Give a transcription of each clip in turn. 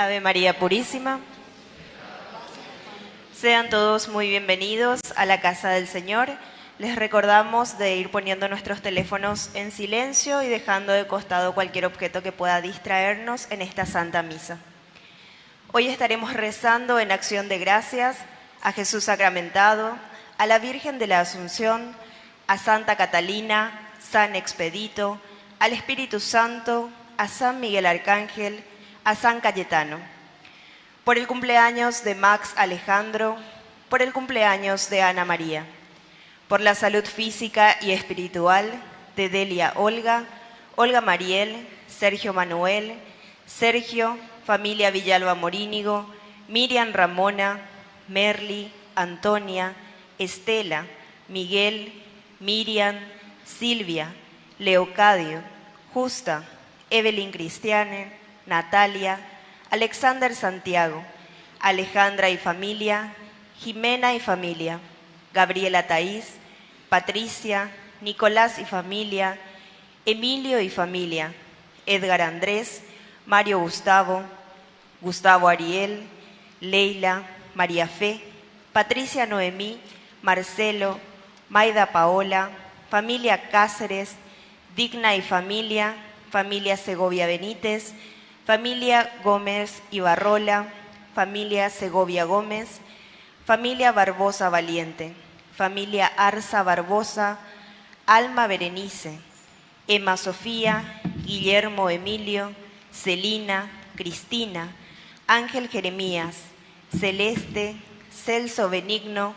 Ave María Purísima. Sean todos muy bienvenidos a la casa del Señor. Les recordamos de ir poniendo nuestros teléfonos en silencio y dejando de costado cualquier objeto que pueda distraernos en esta Santa Misa. Hoy estaremos rezando en acción de gracias a Jesús sacramentado, a la Virgen de la Asunción, a Santa Catalina, San Expedito, al Espíritu Santo, a San Miguel Arcángel, a San Cayetano. Por el cumpleaños de Max Alejandro, por el cumpleaños de Ana María, por la salud física y espiritual de Delia Olga, Olga Mariel, Sergio Manuel, Sergio, familia Villalba Morínigo, Miriam Ramona, Merly, Antonia, Estela, Miguel, Miriam, Silvia, Leocadio, Justa, Evelyn Cristiane, Natalia, Alexander Santiago, Alejandra y familia, Jimena y familia, Gabriela Taís, Patricia, Nicolás y familia, Emilio y familia, Edgar Andrés, Mario Gustavo, Gustavo Ariel, Leila, María Fe, Patricia Noemí, Marcelo, Maida Paola, familia Cáceres, Digna y familia, familia Segovia Benítez, familia Gómez Ibarrola, familia Segovia Gómez, familia Barbosa Valiente, familia Arza Barbosa, Alma Berenice, Emma Sofía, Guillermo Emilio, Celina, Cristina, Ángel Jeremías, Celeste, Celso Benigno,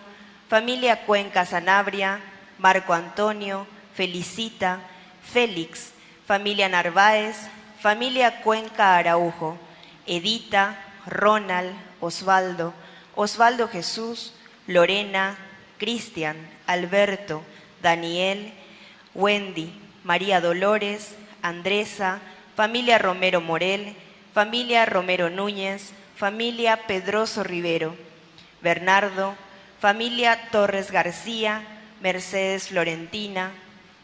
familia Cuenca Sanabria, Marco Antonio, Felicita, Félix, familia Narváez, familia Cuenca Araujo, Edita, Ronald, Osvaldo, Osvaldo Jesús, Lorena, Cristian, Alberto, Daniel, Wendy, María Dolores, Andresa, familia Romero Morel, familia Romero Núñez, familia Pedroso Rivero, Bernardo, familia Torres García, Mercedes Florentina,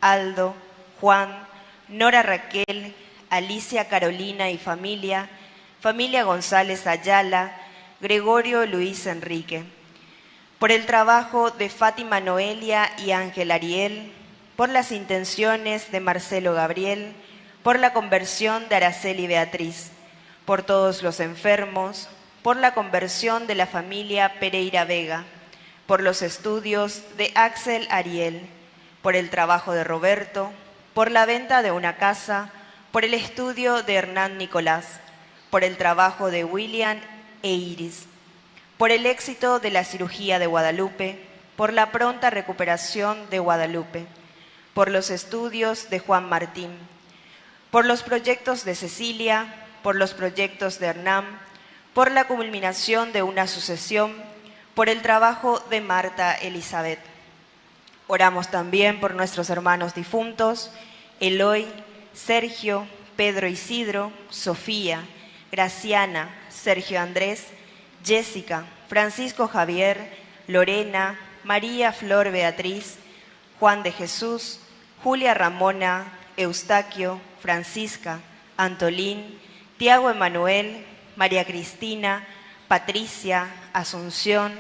Aldo, Juan, Nora Raquel, Alicia Carolina y familia, familia González Ayala, Gregorio Luis Enrique. Por el trabajo de Fátima Noelia y Ángel Ariel, por las intenciones de Marcelo Gabriel, por la conversión de Araceli Beatriz, por todos los enfermos, por la conversión de la familia Pereira Vega, por los estudios de Axel Ariel, por el trabajo de Roberto, por la venta de una casa, por el estudio de Hernán Nicolás, por el trabajo de William e Iris, por el éxito de la cirugía de Guadalupe, por la pronta recuperación de Guadalupe, por los estudios de Juan Martín, por los proyectos de Cecilia, por los proyectos de Hernán, por la culminación de una sucesión, por el trabajo de Marta Elizabeth. Oramos también por nuestros hermanos difuntos, Eloy, Sergio, Pedro Isidro, Sofía, Graciana, Sergio Andrés, Jessica, Francisco Javier, Lorena, María Flor Beatriz, Juan de Jesús, Julia Ramona, Eustaquio, Francisca, Antolín, Tiago Emanuel, María Cristina, Patricia, Asunción,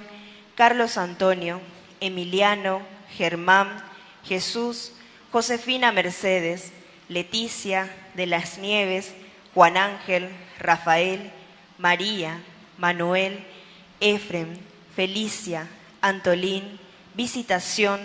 Carlos Antonio, Emiliano, Germán, Jesús, Josefina Mercedes, Leticia, de las Nieves, Juan Ángel, Rafael, María, Manuel, Efrem, Felicia, Antolín, Visitación,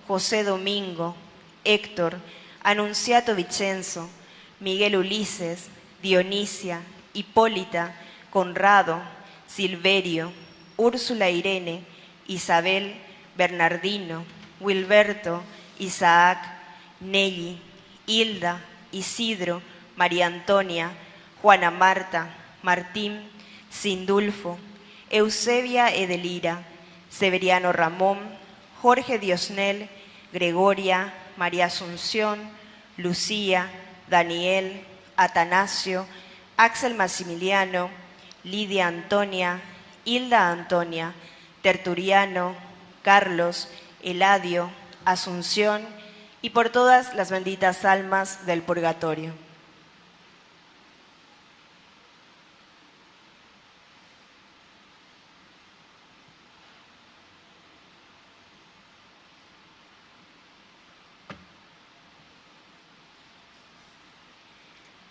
José Domingo, Héctor, Anunciato Vicenzo, Miguel Ulises, Dionisia, Hipólita, Conrado, Silverio, Úrsula Irene, Isabel, Bernardino, Wilberto, Isaac, Nelly, Hilda, Isidro, María Antonia, Juana Marta, Martín, Sindulfo, Eusebia Edelira, Severiano Ramón, Jorge Diosnel, Gregoria, María Asunción, Lucía, Daniel, Atanasio, Axel Maximiliano, Lidia Antonia, Hilda Antonia, Tertuliano, Carlos, Eladio, Asunción y por todas las benditas almas del purgatorio.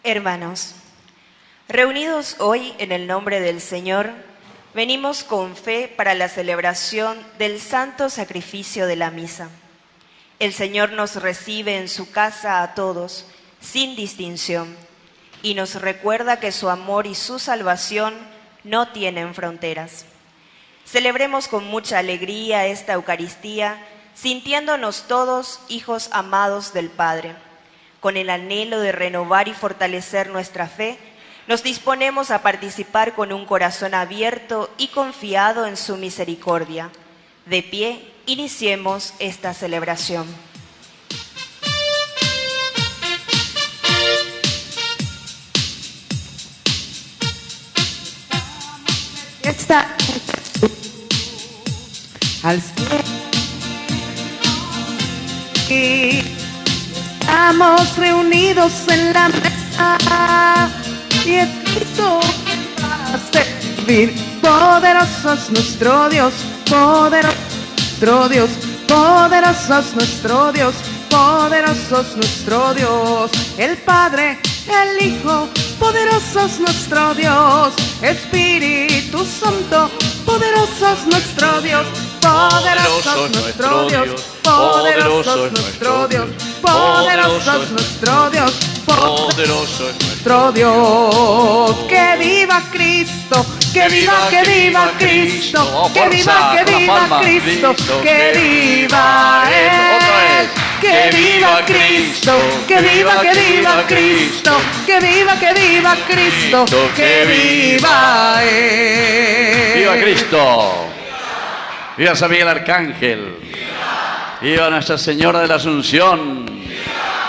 Hermanos, reunidos hoy en el nombre del Señor, venimos con fe para la celebración del santo sacrificio de la misa. El Señor nos recibe en su casa a todos, sin distinción, y nos recuerda que su amor y su salvación no tienen fronteras. Celebremos con mucha alegría esta Eucaristía, sintiéndonos todos hijos amados del Padre. Con el anhelo de renovar y fortalecer nuestra fe, nos disponemos a participar con un corazón abierto y confiado en su misericordia. De pie, iniciemos esta celebración. Está al cielo. Estamos reunidos en la mesa y escrito para servir. Poderoso es nuestro Dios, poderoso nuestro Dios, poderoso es nuestro Dios, poderoso es nuestro Dios. El Padre, el Hijo, poderoso es nuestro Dios. Espíritu Santo, poderoso es nuestro Dios. Poderoso es nuestro Dios, poderoso es nuestro Dios, poderoso es nuestro Dios, poderoso es nuestro Dios. Que viva Cristo, que viva Cristo, que viva Cristo, que viva Él. Que viva Cristo, que viva Cristo, que viva Cristo, que viva Él. ¡Viva Cristo! ¡Viva San Miguel Arcángel! ¡Viva Nuestra Señora de la Asunción!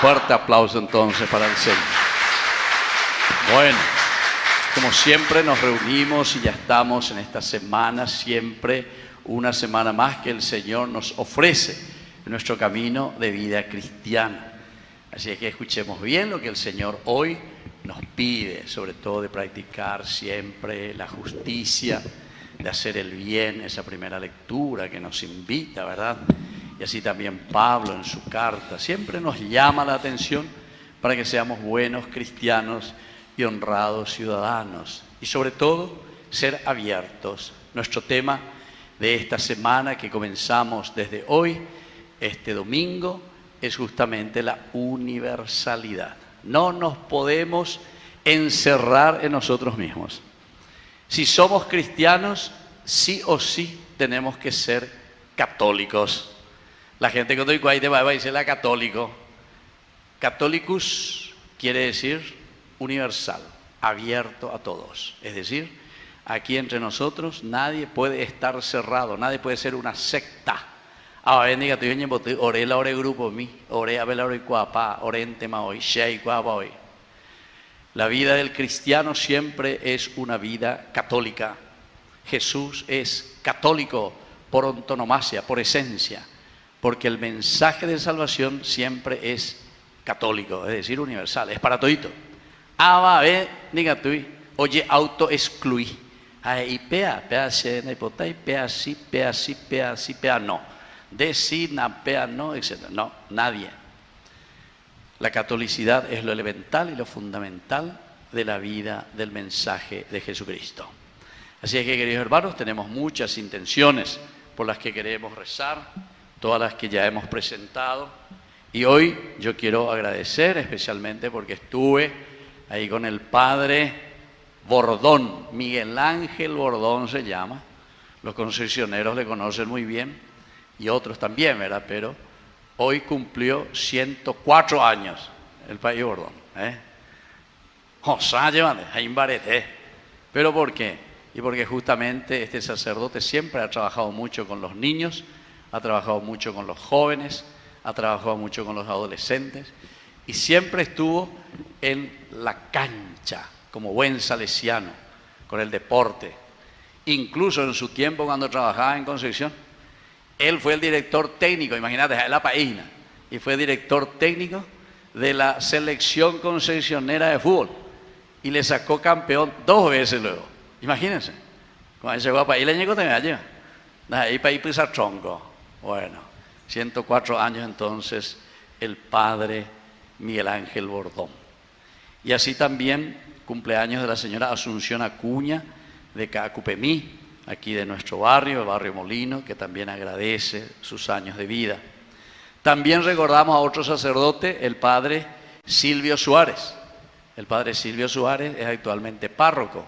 Fuerte aplauso entonces para el Señor. Bueno, como siempre nos reunimos y ya estamos en esta semana, siempre una semana más que el Señor nos ofrece en nuestro camino de vida cristiana. Así es que escuchemos bien lo que el Señor hoy nos pide, sobre todo de practicar siempre la justicia, de hacer el bien, esa primera lectura que nos invita, ¿verdad? Y así también Pablo en su carta siempre nos llama la atención para que seamos buenos cristianos y honrados ciudadanos. Y sobre todo, ser abiertos. Nuestro tema de esta semana que comenzamos desde hoy, este domingo, es justamente la universalidad. No nos podemos encerrar en nosotros mismos. Si somos cristianos, sí o sí tenemos que ser católicos. La gente cuando te va a decir la católico. Catholicus quiere decir universal, abierto a todos. Es decir, aquí entre nosotros nadie puede estar cerrado, nadie puede ser una secta. Ahora bendiga tu bien, oré la hora de grupo mi, oré a ver la hora de cuapa, oré en tema hoy, shei cuapa hoy. La vida del cristiano siempre es una vida católica. Jesús es católico por antonomasia, por esencia, porque el mensaje de salvación siempre es católico, es decir, universal, es para todito. Aba ve, diga tú, oye, auto excluí. Ahí pea se na hipotai, pea sí, no. De sí, na pea no, etc. No, nadie. La catolicidad es lo elemental y lo fundamental de la vida del mensaje de Jesucristo. Así es que, queridos hermanos, tenemos muchas intenciones por las que queremos rezar, todas las que ya hemos presentado. Y hoy yo quiero agradecer especialmente porque estuve ahí con el padre Bordón, Miguel Ángel Bordón se llama. Los concesioneros le conocen muy bien y otros también, ¿verdad? Pero hoy cumplió 104 años el país Bordón. ¿Pero por qué? Y porque justamente este sacerdote siempre ha trabajado mucho con los niños, ha trabajado mucho con los jóvenes, ha trabajado mucho con los adolescentes y siempre estuvo en la cancha como buen salesiano, con el deporte. Incluso en su tiempo cuando trabajaba en Concepción, él fue el director técnico, imagínate, es la paína, y fue director técnico de la selección concesionera de fútbol y le sacó campeón 2 veces luego. Imagínense, cuando llegó a país le llegó también allá, ahí para ir pisar tronco. Bueno, 104 años entonces el padre Miguel Ángel Bordón. Y así también cumpleaños de la señora Asunción Acuña de Cacupemí, aquí de nuestro barrio, el barrio Molino, que también agradece sus años de vida. También recordamos a otro sacerdote, el padre Silvio Suárez. El padre Silvio Suárez es actualmente párroco.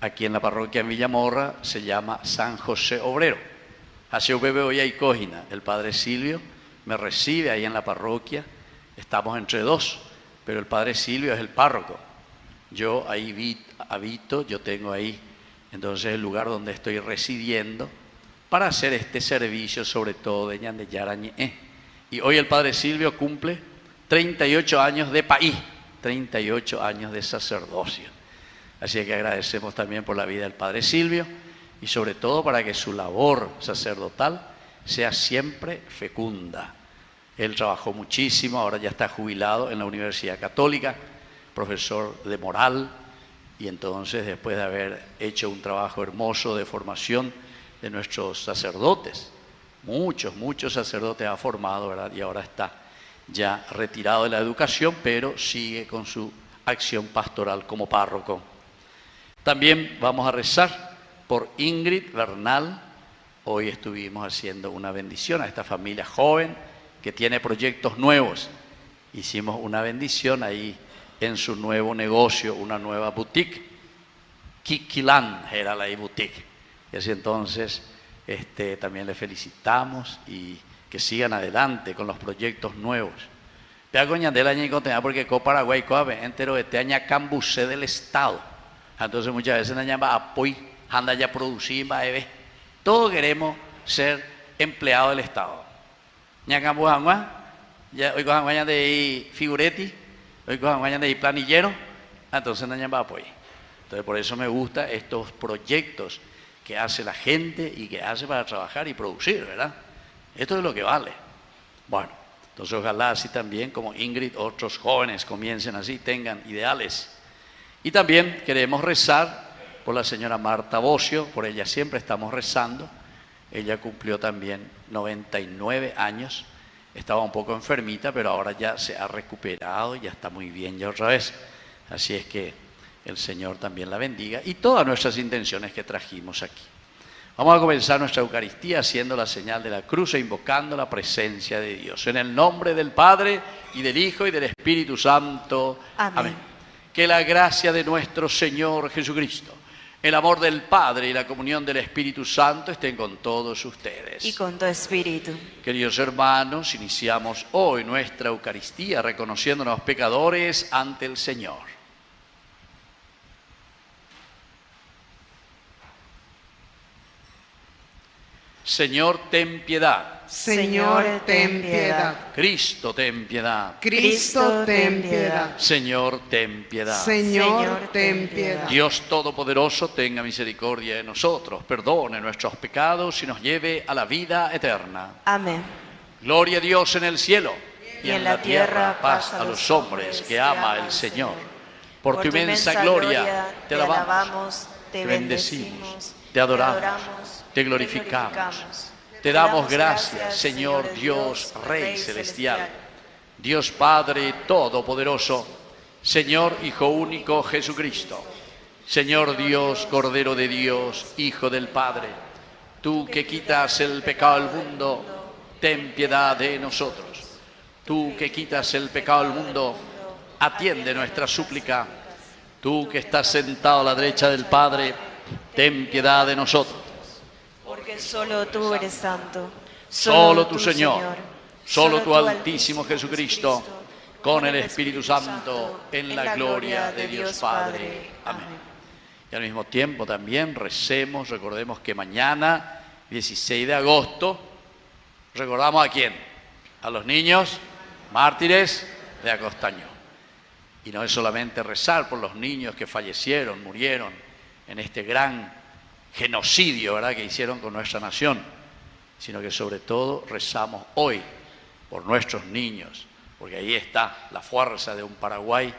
Aquí en la parroquia en Villamorra se llama San José Obrero. Hace hoy hay cojina. El padre Silvio me recibe ahí en la parroquia. Estamos entre dos, pero el padre Silvio es el párroco. Yo ahí habito, yo tengo ahí entonces el lugar donde estoy residiendo para hacer este servicio, sobre todo de Ñandeyarañe. Y hoy el padre Silvio cumple 38 años de país, 38 años de sacerdocio. Así que agradecemos también por la vida del padre Silvio y sobre todo para que su labor sacerdotal sea siempre fecunda. Él trabajó muchísimo, ahora ya está jubilado en la Universidad Católica, profesor de moral, y entonces después de haber hecho un trabajo hermoso de formación de nuestros sacerdotes, muchos sacerdotes ha formado, ¿verdad? Y ahora está ya retirado de la educación, pero sigue con su acción pastoral como párroco. También vamos a rezar por Ingrid Bernal. Hoy estuvimos haciendo una bendición a esta familia joven que tiene proyectos nuevos. Hicimos una bendición ahí en su nuevo negocio, una nueva boutique. Kikilan era la boutique. Y así entonces también le felicitamos y que sigan adelante con los proyectos nuevos. Porque Paraguay entero este año cambucé del Estado. Entonces muchas veces nos llama apoyo, anda ya producir, todos queremos ser empleados del Estado. Ya hoy cojan de figuretti, hoy cojan de planillero, entonces nos llama apoyo. Entonces por eso me gustan estos proyectos que hace la gente y que hace para trabajar y producir, ¿verdad? Esto es lo que vale. Bueno, entonces ojalá así también como Ingrid, otros jóvenes comiencen así, tengan ideales. Y también queremos rezar por la señora Marta Bocio, por ella siempre estamos rezando. Ella cumplió también 99 años, estaba un poco enfermita, pero ahora ya se ha recuperado y ya está muy bien ya otra vez. Así es que el Señor también la bendiga y todas nuestras intenciones que trajimos aquí. Vamos a comenzar nuestra Eucaristía haciendo la señal de la cruz e invocando la presencia de Dios. En el nombre del Padre y del Hijo y del Espíritu Santo. Amén. Amén. Que la gracia de nuestro Señor Jesucristo, el amor del Padre y la comunión del Espíritu Santo estén con todos ustedes. Y con tu espíritu. Queridos hermanos, iniciamos hoy nuestra Eucaristía reconociéndonos pecadores ante el Señor. Señor, ten piedad. Señor, ten piedad. Cristo, ten piedad. Cristo, ten piedad. Señor, ten piedad. Señor, ten piedad. Dios Todopoderoso, tenga misericordia de nosotros, perdone nuestros pecados y nos lleve a la vida eterna. Amén. Gloria a Dios en el cielo y en la tierra paz a los hombres que ama el Señor. Por tu inmensa gloria te alabamos, te bendecimos, te adoramos, te glorificamos. Te damos gracias, Señor Dios, Rey Celestial, Dios Padre Todopoderoso, Señor Hijo único Jesucristo, Señor Dios, Cordero de Dios, Hijo del Padre, tú que quitas el pecado del mundo, ten piedad de nosotros. Tú que quitas el pecado del mundo, atiende nuestra súplica. Tú que estás sentado a la derecha del Padre, ten piedad de nosotros. Porque solo tú eres santo. Solo tú, Señor, solo tú, Altísimo Jesucristo, con el Espíritu Santo, en la gloria de Dios Padre. Amén. Y al mismo tiempo también recemos, recordemos que mañana, 16 de agosto, recordamos a quién, a los niños mártires de Acostaño. Y no es solamente rezar por los niños que fallecieron, murieron en este gran genocidio, ¿verdad?, que hicieron con nuestra nación, sino que sobre todo rezamos hoy por nuestros niños, porque ahí está la fuerza de un Paraguay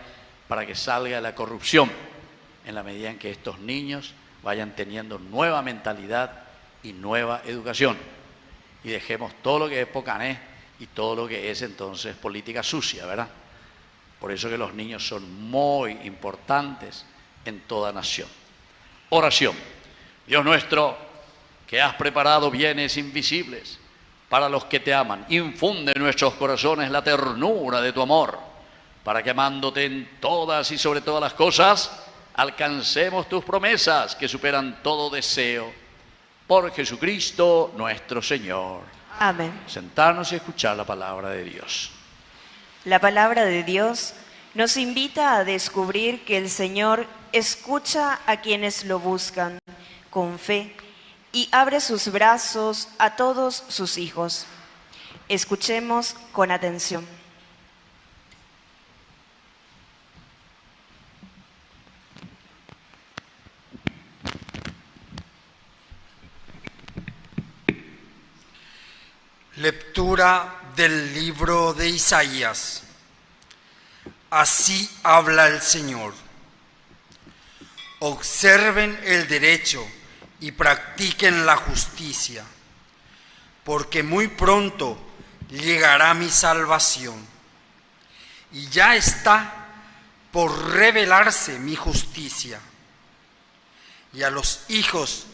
para que salga la corrupción, en la medida en que estos niños vayan teniendo nueva mentalidad y nueva educación, y dejemos todo lo que es pocané y todo lo que es entonces política sucia, ¿verdad? Por eso que los niños son muy importantes en toda nación. Oración. Dios nuestro, que has preparado bienes invisibles para los que te aman, infunde en nuestros corazones la ternura de tu amor, para que amándote en todas y sobre todas las cosas, alcancemos tus promesas que superan todo deseo. Por Jesucristo nuestro Señor. Amén. Sentarnos y escuchar la palabra de Dios. La palabra de Dios nos invita a descubrir que el Señor escucha a quienes lo buscan con fe y abre sus brazos a todos sus hijos. Escuchemos con atención. Lectura del libro de Isaías. Así habla el Señor. Observen el derecho y practiquen la justicia, porque muy pronto llegará mi salvación. Y ya está por revelarse mi justicia. Y a los hijos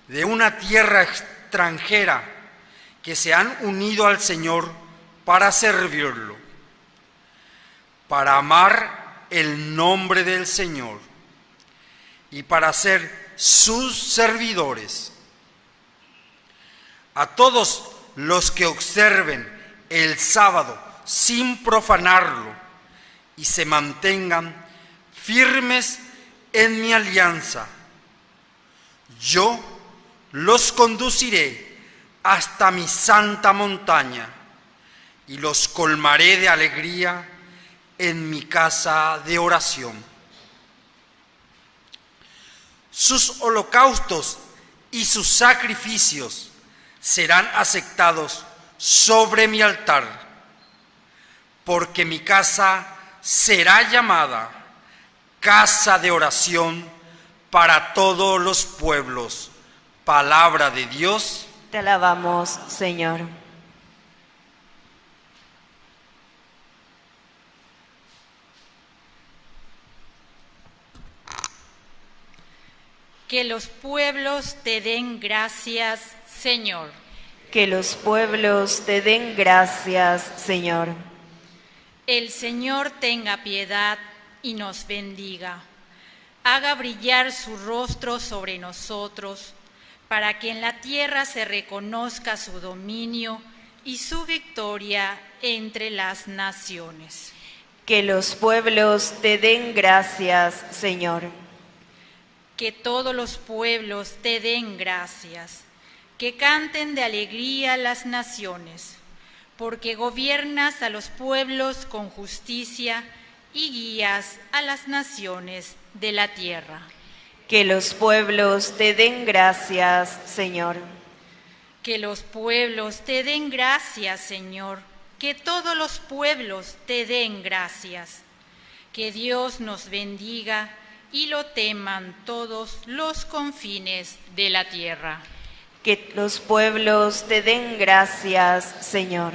de una tierra extranjera que se han unido al Señor para servirlo, para amar el nombre del Señor y para ser sus servidores. A todos los que observen el sábado sin profanarlo y se mantengan firmes en mi alianza, yo los conduciré hasta mi santa montaña y los colmaré de alegría en mi casa de oración. Sus holocaustos y sus sacrificios serán aceptados sobre mi altar, porque mi casa será llamada casa de oración para todos los pueblos. Palabra de Dios. Te alabamos, Señor. Que los pueblos te den gracias, Señor. Que los pueblos te den gracias, Señor. El Señor tenga piedad y nos bendiga. Haga brillar su rostro sobre nosotros, para que en la tierra se reconozca su dominio y su victoria entre las naciones. Que los pueblos te den gracias, Señor. Que todos los pueblos te den gracias, que canten de alegría las naciones, porque gobiernas a los pueblos con justicia y guías a las naciones de la tierra. Que los pueblos te den gracias, Señor. Que los pueblos te den gracias, Señor. Que todos los pueblos te den gracias. Que Dios nos bendiga y lo teman todos los confines de la tierra. Que los pueblos te den gracias, Señor.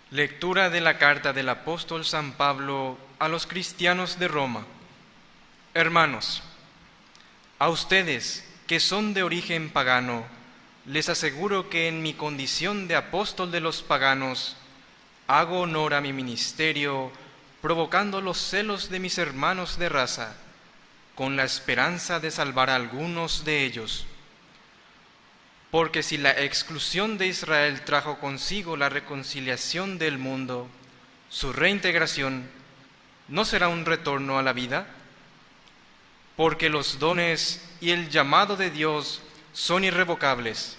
Lectura de la carta del apóstol San Pablo a los cristianos de Roma. Hermanos, a ustedes que son de origen pagano, les aseguro que en mi condición de apóstol de los paganos, hago honor a mi ministerio, provocando los celos de mis hermanos de raza, con la esperanza de salvar a algunos de ellos. Porque si la exclusión de Israel trajo consigo la reconciliación del mundo, su reintegración ¿no será un retorno a la vida? Porque los dones y el llamado de Dios son irrevocables.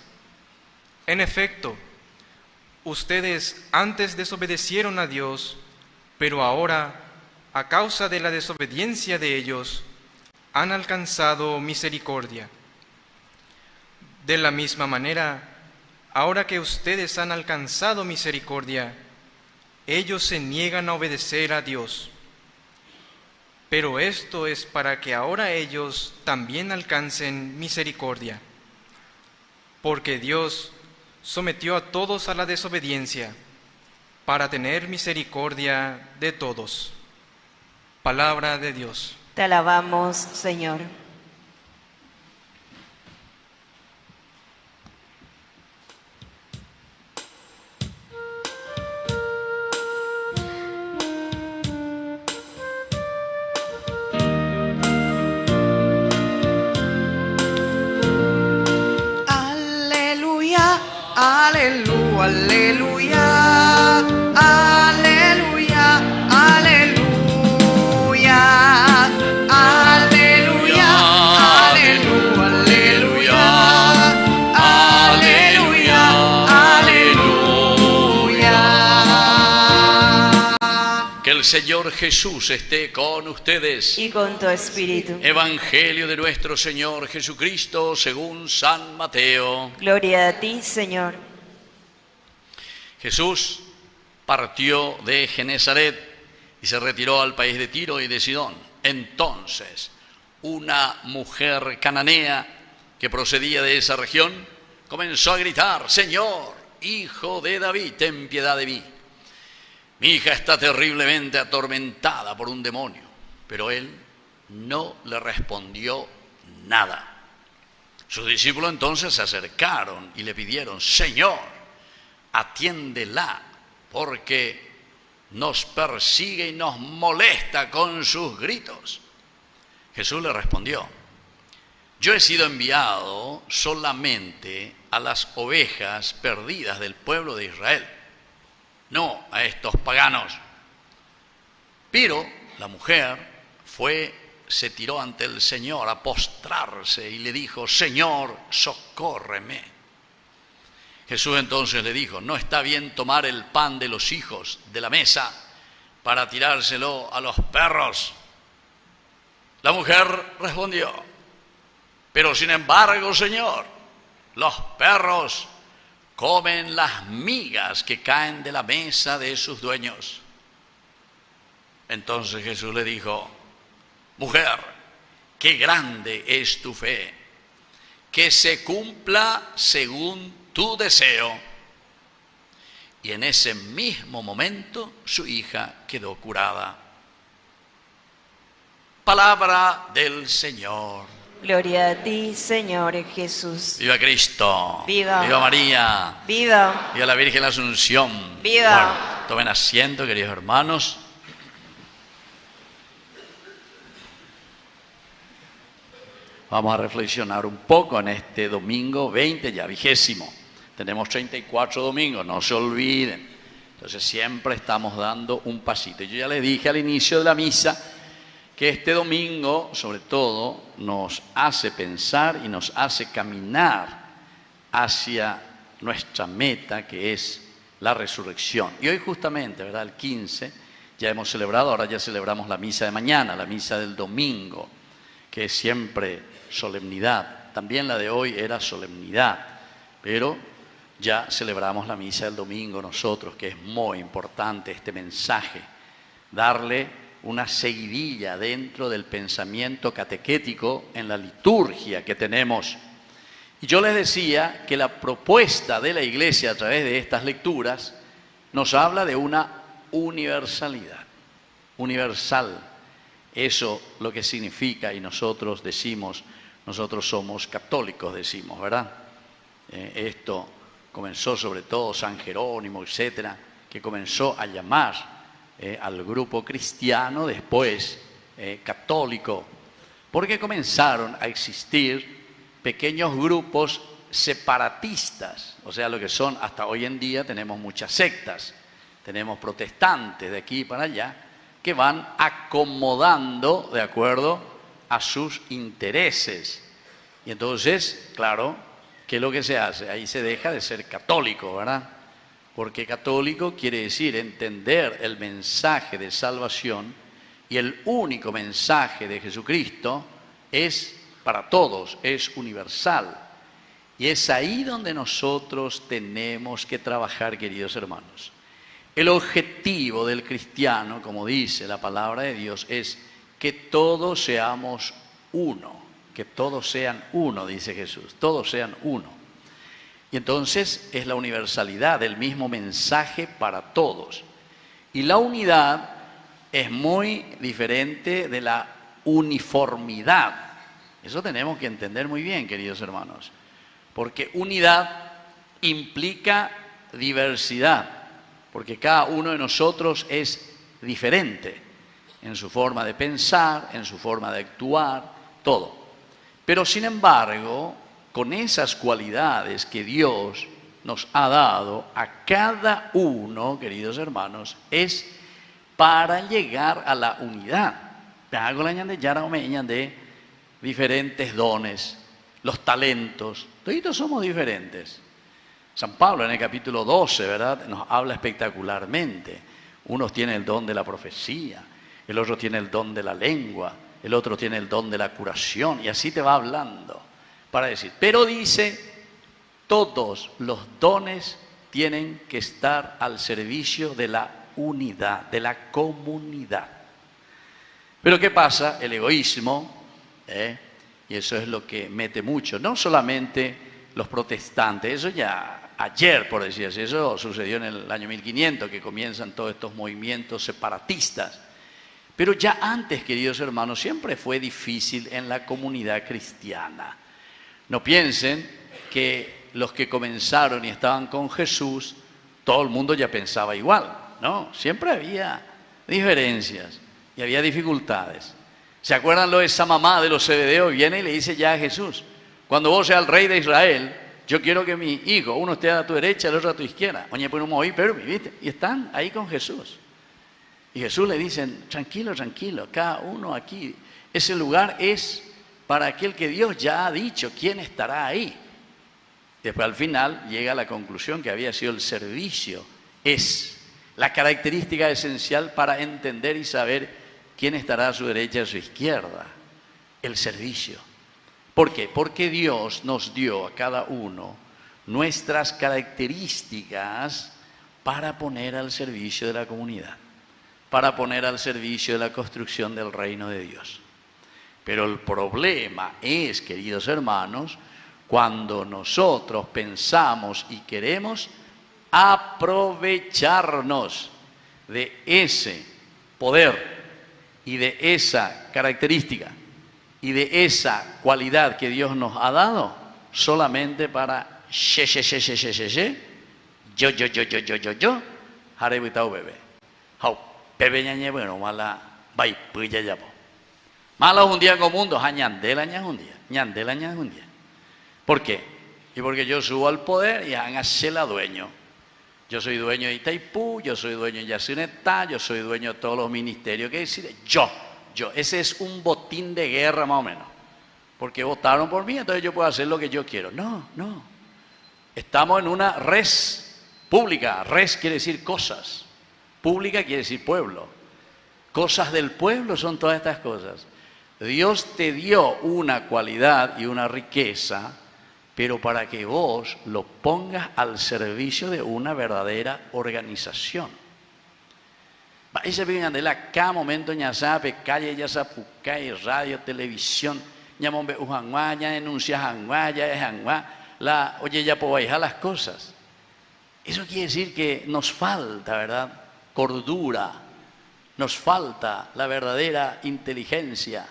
En efecto, ustedes antes desobedecieron a Dios, pero ahora, a causa de la desobediencia de ellos, han alcanzado misericordia. De la misma manera, ahora que ustedes han alcanzado misericordia, ellos se niegan a obedecer a Dios. pero esto es para que ahora ellos también alcancen misericordia. Porque Dios sometió a todos a la desobediencia, para tener misericordia de todos. Palabra de Dios. Te alabamos, Señor. Aleluya, aleluya, aleluya, aleluya, aleluya, aleluya, aleluya, aleluya, aleluya. Que el Señor Jesús esté con ustedes. Y con tu espíritu. Evangelio de nuestro Señor Jesucristo según San Mateo. Gloria a ti, Señor. Jesús partió de Genezaret y se retiró al país de Tiro y de Sidón. Entonces, una mujer cananea que procedía de esa región comenzó a gritar: Señor, Hijo de David, ten piedad de mí. Mi hija está terriblemente atormentada por un demonio. Pero él no le respondió nada. Sus discípulos entonces se acercaron y le pidieron: Señor, atiéndela, porque nos persigue y nos molesta con sus gritos. Jesús le respondió: yo he sido enviado solamente a las ovejas perdidas del pueblo de Israel, no a estos paganos. Pero la mujer se tiró ante el Señor a postrarse y le dijo: Señor, socórreme. Jesús entonces le dijo: no está bien tomar el pan de los hijos de la mesa para tirárselo a los perros. La mujer respondió: pero sin embargo, Señor, los perros comen las migas que caen de la mesa de sus dueños. Entonces Jesús le dijo: mujer, qué grande es tu fe, que se cumpla según tu deseo. Y en ese mismo momento su hija quedó curada. Palabra del Señor. Gloria a ti, Señor Jesús. ¡Viva Cristo! ¡Viva! ¡Viva María! ¡Viva! ¡Viva la Virgen la Asunción! ¡Viva! Bueno, tomen asiento, queridos hermanos. Vamos a reflexionar un poco en este domingo 20, ya 20º. Tenemos 34 domingos, no se olviden. Entonces siempre estamos dando un pasito. Yo ya les dije al inicio de la misa que este domingo, sobre todo, nos hace pensar y nos hace caminar hacia nuestra meta, que es la resurrección. Y hoy justamente, ¿verdad? El 15, ya hemos celebrado, ahora ya celebramos la misa de mañana, la misa del domingo, que es siempre solemnidad. También la de hoy era solemnidad, pero ya celebramos la misa del domingo nosotros, que es muy importante este mensaje, darle una seguidilla dentro del pensamiento catequético en la liturgia que tenemos. Y yo les decía que la propuesta de la Iglesia a través de estas lecturas nos habla de una universalidad, universal. Eso lo que significa, y nosotros decimos, nosotros somos católicos, decimos, ¿verdad? Esto comenzó sobre todo San Jerónimo, etcétera, que comenzó a llamar al grupo cristiano, después católico, porque comenzaron a existir pequeños grupos separatistas, o sea, lo que son hasta hoy en día. Tenemos muchas sectas, tenemos protestantes de aquí para allá, que van acomodando de acuerdo a sus intereses. Y entonces, claro, ¿qué es lo que se hace? Ahí se deja de ser católico, ¿verdad? Porque católico quiere decir entender el mensaje de salvación, y el único mensaje de Jesucristo es para todos, es universal. Y es ahí donde nosotros tenemos que trabajar, queridos hermanos. El objetivo del cristiano, como dice la palabra de Dios, es que todos seamos uno, que todos sean uno, dice Jesús, todos sean uno. Y entonces es la universalidad del mismo mensaje para todos. Y la unidad es muy diferente de la uniformidad. Eso tenemos que entender muy bien, queridos hermanos, porque unidad implica diversidad, porque cada uno de nosotros es diferente en su forma de pensar, en su forma de actuar, todo. Pero sin embargo, con esas cualidades que Dios nos ha dado a cada uno, queridos hermanos, es para llegar a la unidad. De diferentes dones, los talentos, todos somos diferentes. San Pablo en el capítulo 12, ¿verdad?, nos habla espectacularmente. Unos tienen el don de la profecía, el otro tiene el don de la lengua, el otro tiene el don de la curación, y así te va hablando para decir. Pero dice, todos los dones tienen que estar al servicio de la unidad, de la comunidad. Pero ¿qué pasa? El egoísmo, y eso es lo que mete mucho, no solamente los protestantes, eso ya ayer, por decir así, eso sucedió en el año 1500, que comienzan todos estos movimientos separatistas. Pero ya antes, queridos hermanos, siempre fue difícil en la comunidad cristiana. No piensen que los que comenzaron y estaban con Jesús, todo el mundo ya pensaba igual, ¿no? Siempre había diferencias y había dificultades. ¿Se acuerdan lo de esa mamá de los Zebedeos? Viene y le dice ya a Jesús, cuando vos seas el rey de Israel, yo quiero que mi hijo, uno esté a tu derecha, el otro a tu izquierda. Oye, pues no me oí, pero ¿viste? Y están ahí con Jesús. Y Jesús le dice, tranquilo, tranquilo, cada uno aquí, ese lugar es para aquel que Dios ya ha dicho, ¿quién estará ahí? Después al final llega a la conclusión que había sido el servicio, es la característica esencial para entender y saber quién estará a su derecha y a su izquierda, el servicio. ¿Por qué? Porque Dios nos dio a cada uno nuestras características para poner al servicio de la comunidad, para poner al servicio de la construcción del reino de Dios. Pero el problema es, queridos hermanos, cuando nosotros pensamos y queremos aprovecharnos de ese poder y de esa característica y de esa cualidad que Dios nos ha dado solamente para yo, harebitao bebé. Hau, bebé ñañe bueno, mala, bai, puya ya po. Mala un día con mundo, ñandela un día. ¿Por qué? Y porque yo subo al poder y hágase la dueño. Yo soy dueño de Itaipú, yo soy dueño de Yacinetá, yo soy dueño de todos los ministerios. ¿Qué decir? Yo. Ese es un botín de guerra más o menos. Porque votaron por mí, entonces yo puedo hacer lo que yo quiero. No. Estamos en una res pública. Res quiere decir cosas. Pública quiere decir pueblo. Cosas del pueblo son todas estas cosas. Dios te dio una cualidad y una riqueza, pero para que vos lo pongas al servicio de una verdadera organización. Ese viene de la cada momento ya sabe calle ya sabe radio televisión ya mombe ujanwa ya denuncia janwa ya es janwa la oye ya puedo dejar las cosas. Eso quiere decir que nos falta, ¿verdad?, cordura, nos falta la verdadera inteligencia,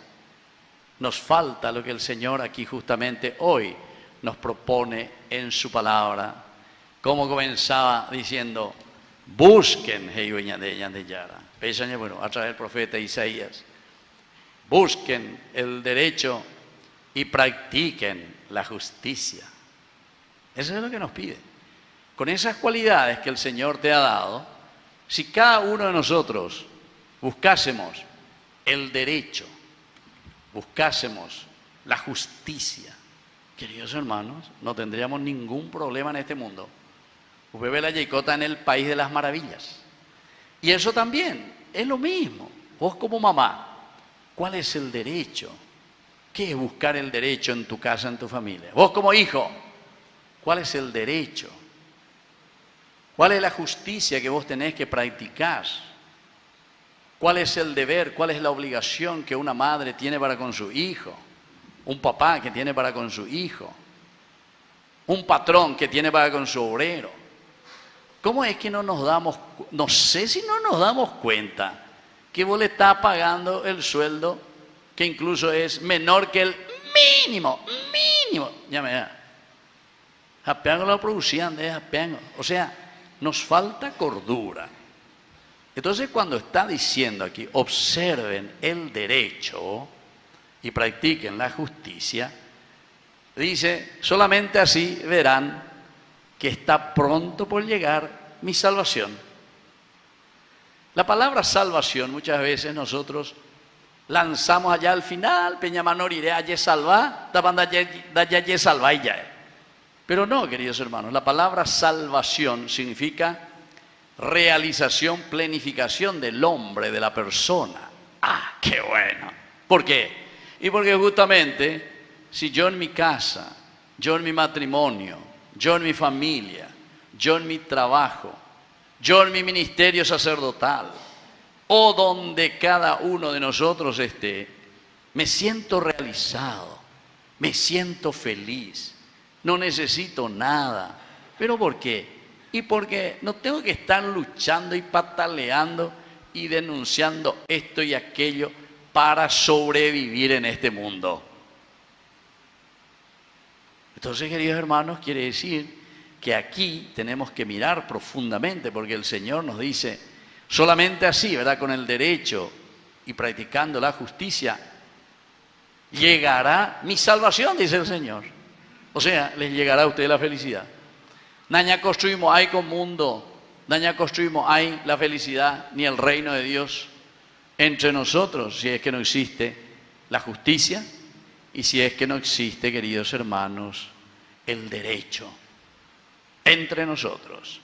nos falta lo que el Señor aquí justamente hoy nos propone en su palabra. Como comenzaba diciendo, busquen, bueno, a través del profeta Isaías, busquen el derecho y practiquen la justicia. Eso es lo que nos pide. Con esas cualidades que el Señor te ha dado, si cada uno de nosotros buscásemos el derecho, buscásemos la justicia, queridos hermanos, no tendríamos ningún problema en este mundo. Usted ve la yicota en el país de las maravillas. Y eso también es lo mismo. Vos como mamá, ¿cuál es el derecho? ¿Qué es buscar el derecho en tu casa, en tu familia? Vos como hijo, ¿cuál es el derecho? ¿Cuál es la justicia que vos tenés que practicar? ¿Cuál es el deber, cuál es la obligación que una madre tiene para con su hijo? Un papá que tiene para con su hijo. Un patrón que tiene para con su obrero. ¿Cómo es que no sé si no nos damos cuenta que vos le estás pagando el sueldo que incluso es menor que el mínimo? Ya me da. Japeango lo producían de japeango. O sea, nos falta cordura. Entonces cuando está diciendo aquí, observen el derecho y practiquen la justicia, dice, solamente así verán que está pronto por llegar mi salvación. La palabra salvación muchas veces nosotros lanzamos allá al final, Peñamanor iré allá salva, allá salva y ya. Pero no, queridos hermanos, la palabra salvación significa realización, planificación del hombre, de la persona. ¡Ah, qué bueno! ¿Por qué? Y porque justamente si yo en mi casa, yo en mi matrimonio, yo en mi familia, yo en mi trabajo, yo en mi ministerio sacerdotal, o donde cada uno de nosotros esté, me siento realizado, me siento feliz, no necesito nada. ¿Pero por qué? Y porque no tengo que estar luchando y pataleando y denunciando esto y aquello para sobrevivir en este mundo. Entonces, queridos hermanos, quiere decir que aquí tenemos que mirar profundamente, porque el Señor nos dice, solamente así, ¿verdad? Con el derecho y practicando la justicia, llegará mi salvación, dice el Señor. O sea, les llegará a ustedes la felicidad. Naña construimos hay con mundo, naña construimos hay la felicidad, ni el reino de Dios entre nosotros, si es que no existe la justicia y si es que no existe, queridos hermanos, el derecho entre nosotros.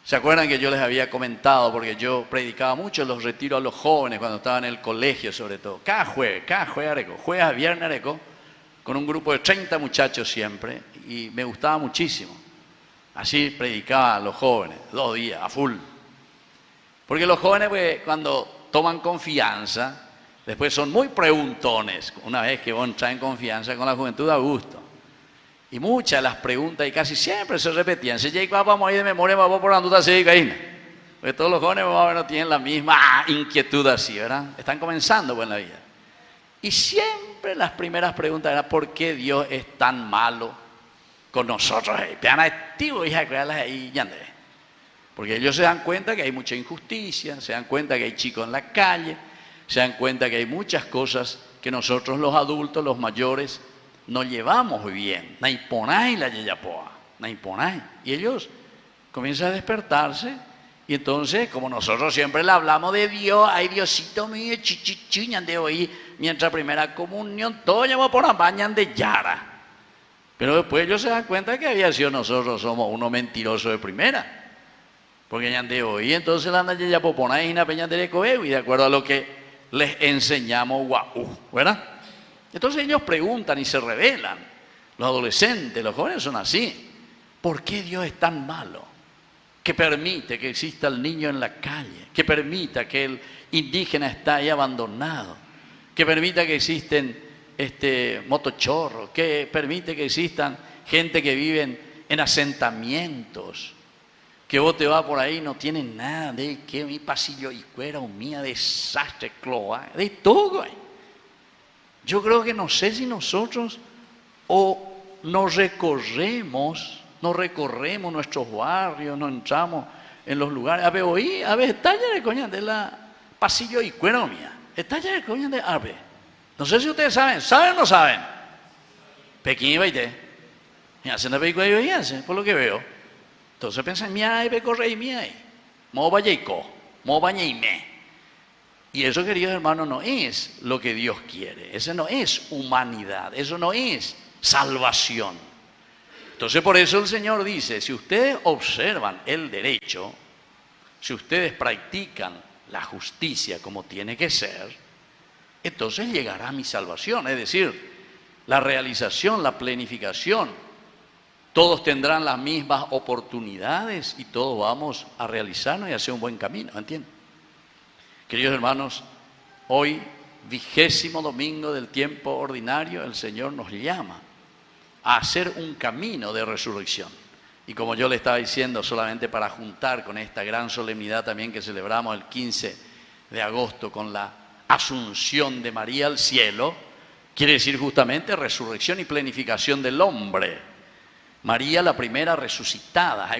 ¿Se acuerdan que yo les había comentado, porque yo predicaba mucho en los retiros a los jóvenes cuando estaba en el colegio sobre todo, cada jueves areco, jueves a viernes areco, con un grupo de 30 muchachos siempre, y me gustaba muchísimo. Así predicaba a los jóvenes, 2 días, a full. Porque los jóvenes, pues, cuando toman confianza, después son muy preguntones. Una vez que vos entras en confianza con la juventud, da gusto. Y muchas de las preguntas, y casi siempre se repetían. Si ya vamos a ir de memoria, vamos por la duda, porque todos los jóvenes más o menos tienen la misma inquietud así, ¿verdad? Están comenzando pues, en la vida. Y siempre las primeras preguntas eran, ¿por qué Dios es tan malo con nosotros? Porque ellos se dan cuenta que hay mucha injusticia, se dan cuenta que hay chicos en la calle, se dan cuenta que hay muchas cosas que nosotros los adultos, los mayores, no llevamos bien. Y ellos comienzan a despertarse. Y entonces, como nosotros siempre le hablamos de Dios, ay Diosito mío, chichichiñan de hoy, mientras primera comunión, todos llevamos por la bañan de Yara. Pero después ellos se dan cuenta que había sido nosotros somos unos mentirosos de primera. Porque ya de hoy, entonces la andan ya popona y una peña de coeo, y de acuerdo a lo que les enseñamos, ¿verdad? Entonces ellos preguntan y se rebelan. Los adolescentes, los jóvenes son así. ¿Por qué Dios es tan malo? Que permite que exista el niño en la calle, que permita que el indígena esté ahí abandonado, que permita que existen motochorros, que permite que existan gente que viven en asentamientos, que vos te vas por ahí y no tienes nada, de que mi pasillo y cuera, mía, desastre, cloaca, de todo. Yo creo que no sé si nosotros o nos recorremos nuestros barrios, no entramos en los lugares. A ver, está ya de coña de la pasillo y cuero mía. Está ya de coña de ave. No sé si ustedes saben o no saben. Pekín y Baité. Me hacen la película y hacen, por lo que veo. Entonces piensan, mía, hay pecorre y mía, hay. Mo vayaico, mo bañaime. Y eso, queridos hermanos, no es lo que Dios quiere. Eso no es humanidad. Eso no es salvación. Entonces por eso el Señor dice, si ustedes observan el derecho, si ustedes practican la justicia como tiene que ser, entonces llegará mi salvación. Es decir, la realización, la planificación, todos tendrán las mismas oportunidades y todos vamos a realizarnos y hacer un buen camino, ¿entienden? Queridos hermanos, hoy, 20º domingo del tiempo ordinario, el Señor nos llama a hacer un camino de resurrección. Y como yo le estaba diciendo, solamente para juntar con esta gran solemnidad también que celebramos el 15 de agosto con la asunción de María al cielo, quiere decir justamente resurrección y plenificación del hombre. María la primera resucitada,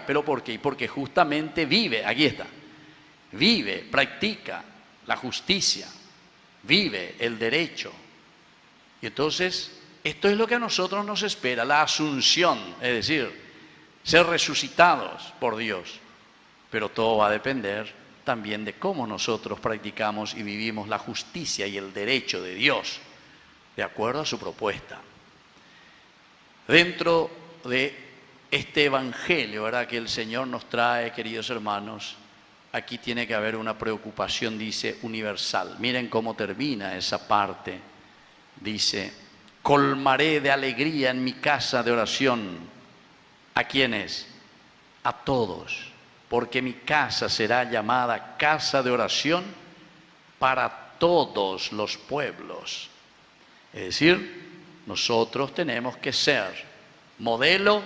pero ¿por qué? Porque justamente vive, aquí está, vive, practica la justicia, vive el derecho. Y entonces, esto es lo que a nosotros nos espera, la asunción, es decir, ser resucitados por Dios. Pero todo va a depender también de cómo nosotros practicamos y vivimos la justicia y el derecho de Dios, de acuerdo a su propuesta. Dentro de este evangelio, ¿verdad?, que el Señor nos trae, queridos hermanos, aquí tiene que haber una preocupación, dice, universal. Miren cómo termina esa parte. Dice, colmaré de alegría en mi casa de oración. ¿A quiénes? A todos, porque mi casa será llamada casa de oración para todos los pueblos. Es decir, nosotros tenemos que ser modelo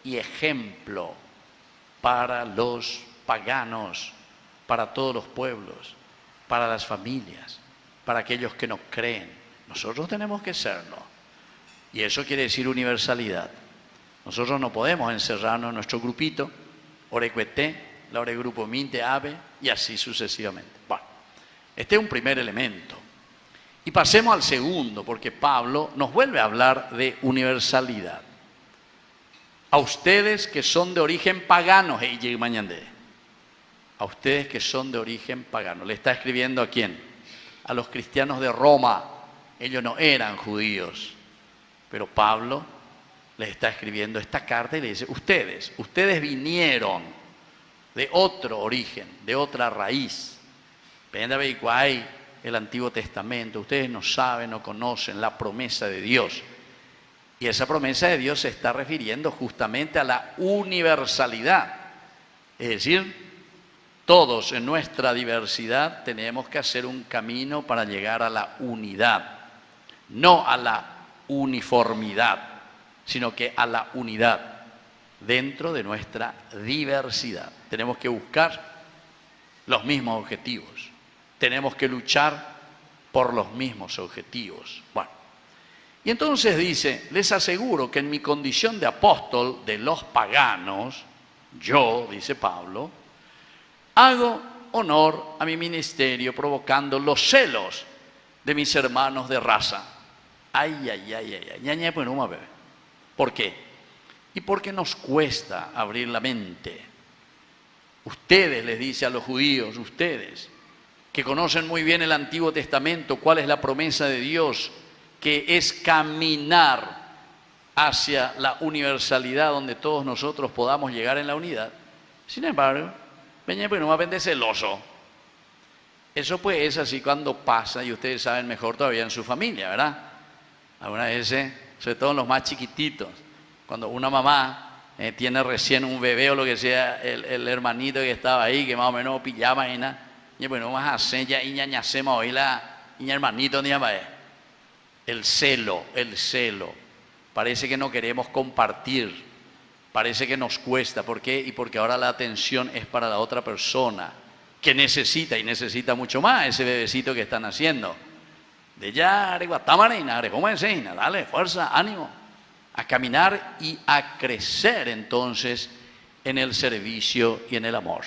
y ejemplo para los paganos, para todos los pueblos, para las familias, para aquellos que no creen. Nosotros tenemos que serlo. Y eso quiere decir universalidad. Nosotros no podemos encerrarnos en nuestro grupito, Orecueté, la Oregrupo Minte, Ave, y así sucesivamente. Bueno, este es un primer elemento. Y pasemos al segundo, porque Pablo nos vuelve a hablar de universalidad. A ustedes que son de origen pagano, a ustedes que son de origen pagano. ¿Le está escribiendo a quién? A los cristianos de Roma. Ellos no eran judíos, pero Pablo les está escribiendo esta carta y le dice, ustedes vinieron de otro origen, de otra raíz. El Antiguo Testamento, ustedes no saben, no conocen la promesa de Dios. Y esa promesa de Dios se está refiriendo justamente a la universalidad. Es decir, todos en nuestra diversidad tenemos que hacer un camino para llegar a la unidad. No a la uniformidad, sino que a la unidad dentro de nuestra diversidad. Tenemos que buscar los mismos objetivos. Tenemos que luchar por los mismos objetivos. Bueno, y entonces dice, les aseguro que en mi condición de apóstol de los paganos, yo, dice Pablo, hago honor a mi ministerio provocando los celos de mis hermanos de raza. ¿Por qué? Y porque nos cuesta abrir la mente. Ustedes, les dice a los judíos, ustedes, que conocen muy bien el Antiguo Testamento, cuál es la promesa de Dios, que es caminar hacia la universalidad donde todos nosotros podamos llegar en la unidad. Sin embargo, no va a celoso. Eso pues es así cuando pasa, y ustedes saben mejor todavía en su familia, ¿verdad? Algunas veces, sobre todo en los más chiquititos, cuando una mamá tiene recién un bebé o lo que sea, el hermanito que estaba ahí, que más o menos pillaba y nada, y bueno, vamos a hacer ya ñañasema hoy la hermanito ni el celo. Parece que no queremos compartir, parece que nos cuesta. ¿Por qué? Y porque ahora la atención es para la otra persona, que necesita, y necesita mucho más ese bebecito que están haciendo. De ya, dale, fuerza, ánimo, a caminar y a crecer entonces en el servicio y en el amor.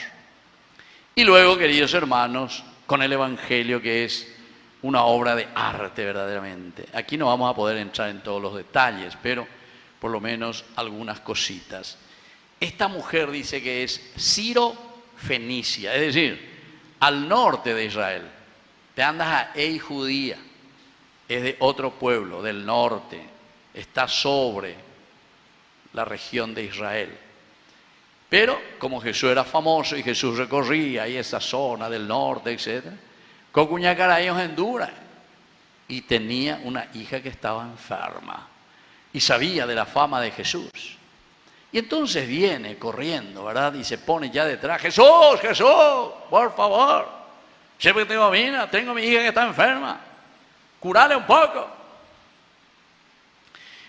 Y luego, queridos hermanos, con el Evangelio, que es una obra de arte verdaderamente. Aquí no vamos a poder entrar en todos los detalles, pero por lo menos algunas cositas. Esta mujer dice que es Ciro-Fenicia, es decir, al norte de Israel. Te andas a Ei judía, es de otro pueblo, del norte, está sobre la región de Israel. Pero como Jesús era famoso y Jesús recorría ahí esa zona del norte, etc., Cocuñacarayos en Dura, y tenía una hija que estaba enferma y sabía de la fama de Jesús. Y entonces viene corriendo, ¿verdad? Y se pone ya detrás. Jesús, Jesús, por favor. Siempre tengo a mi hija que está enferma. Curale un poco.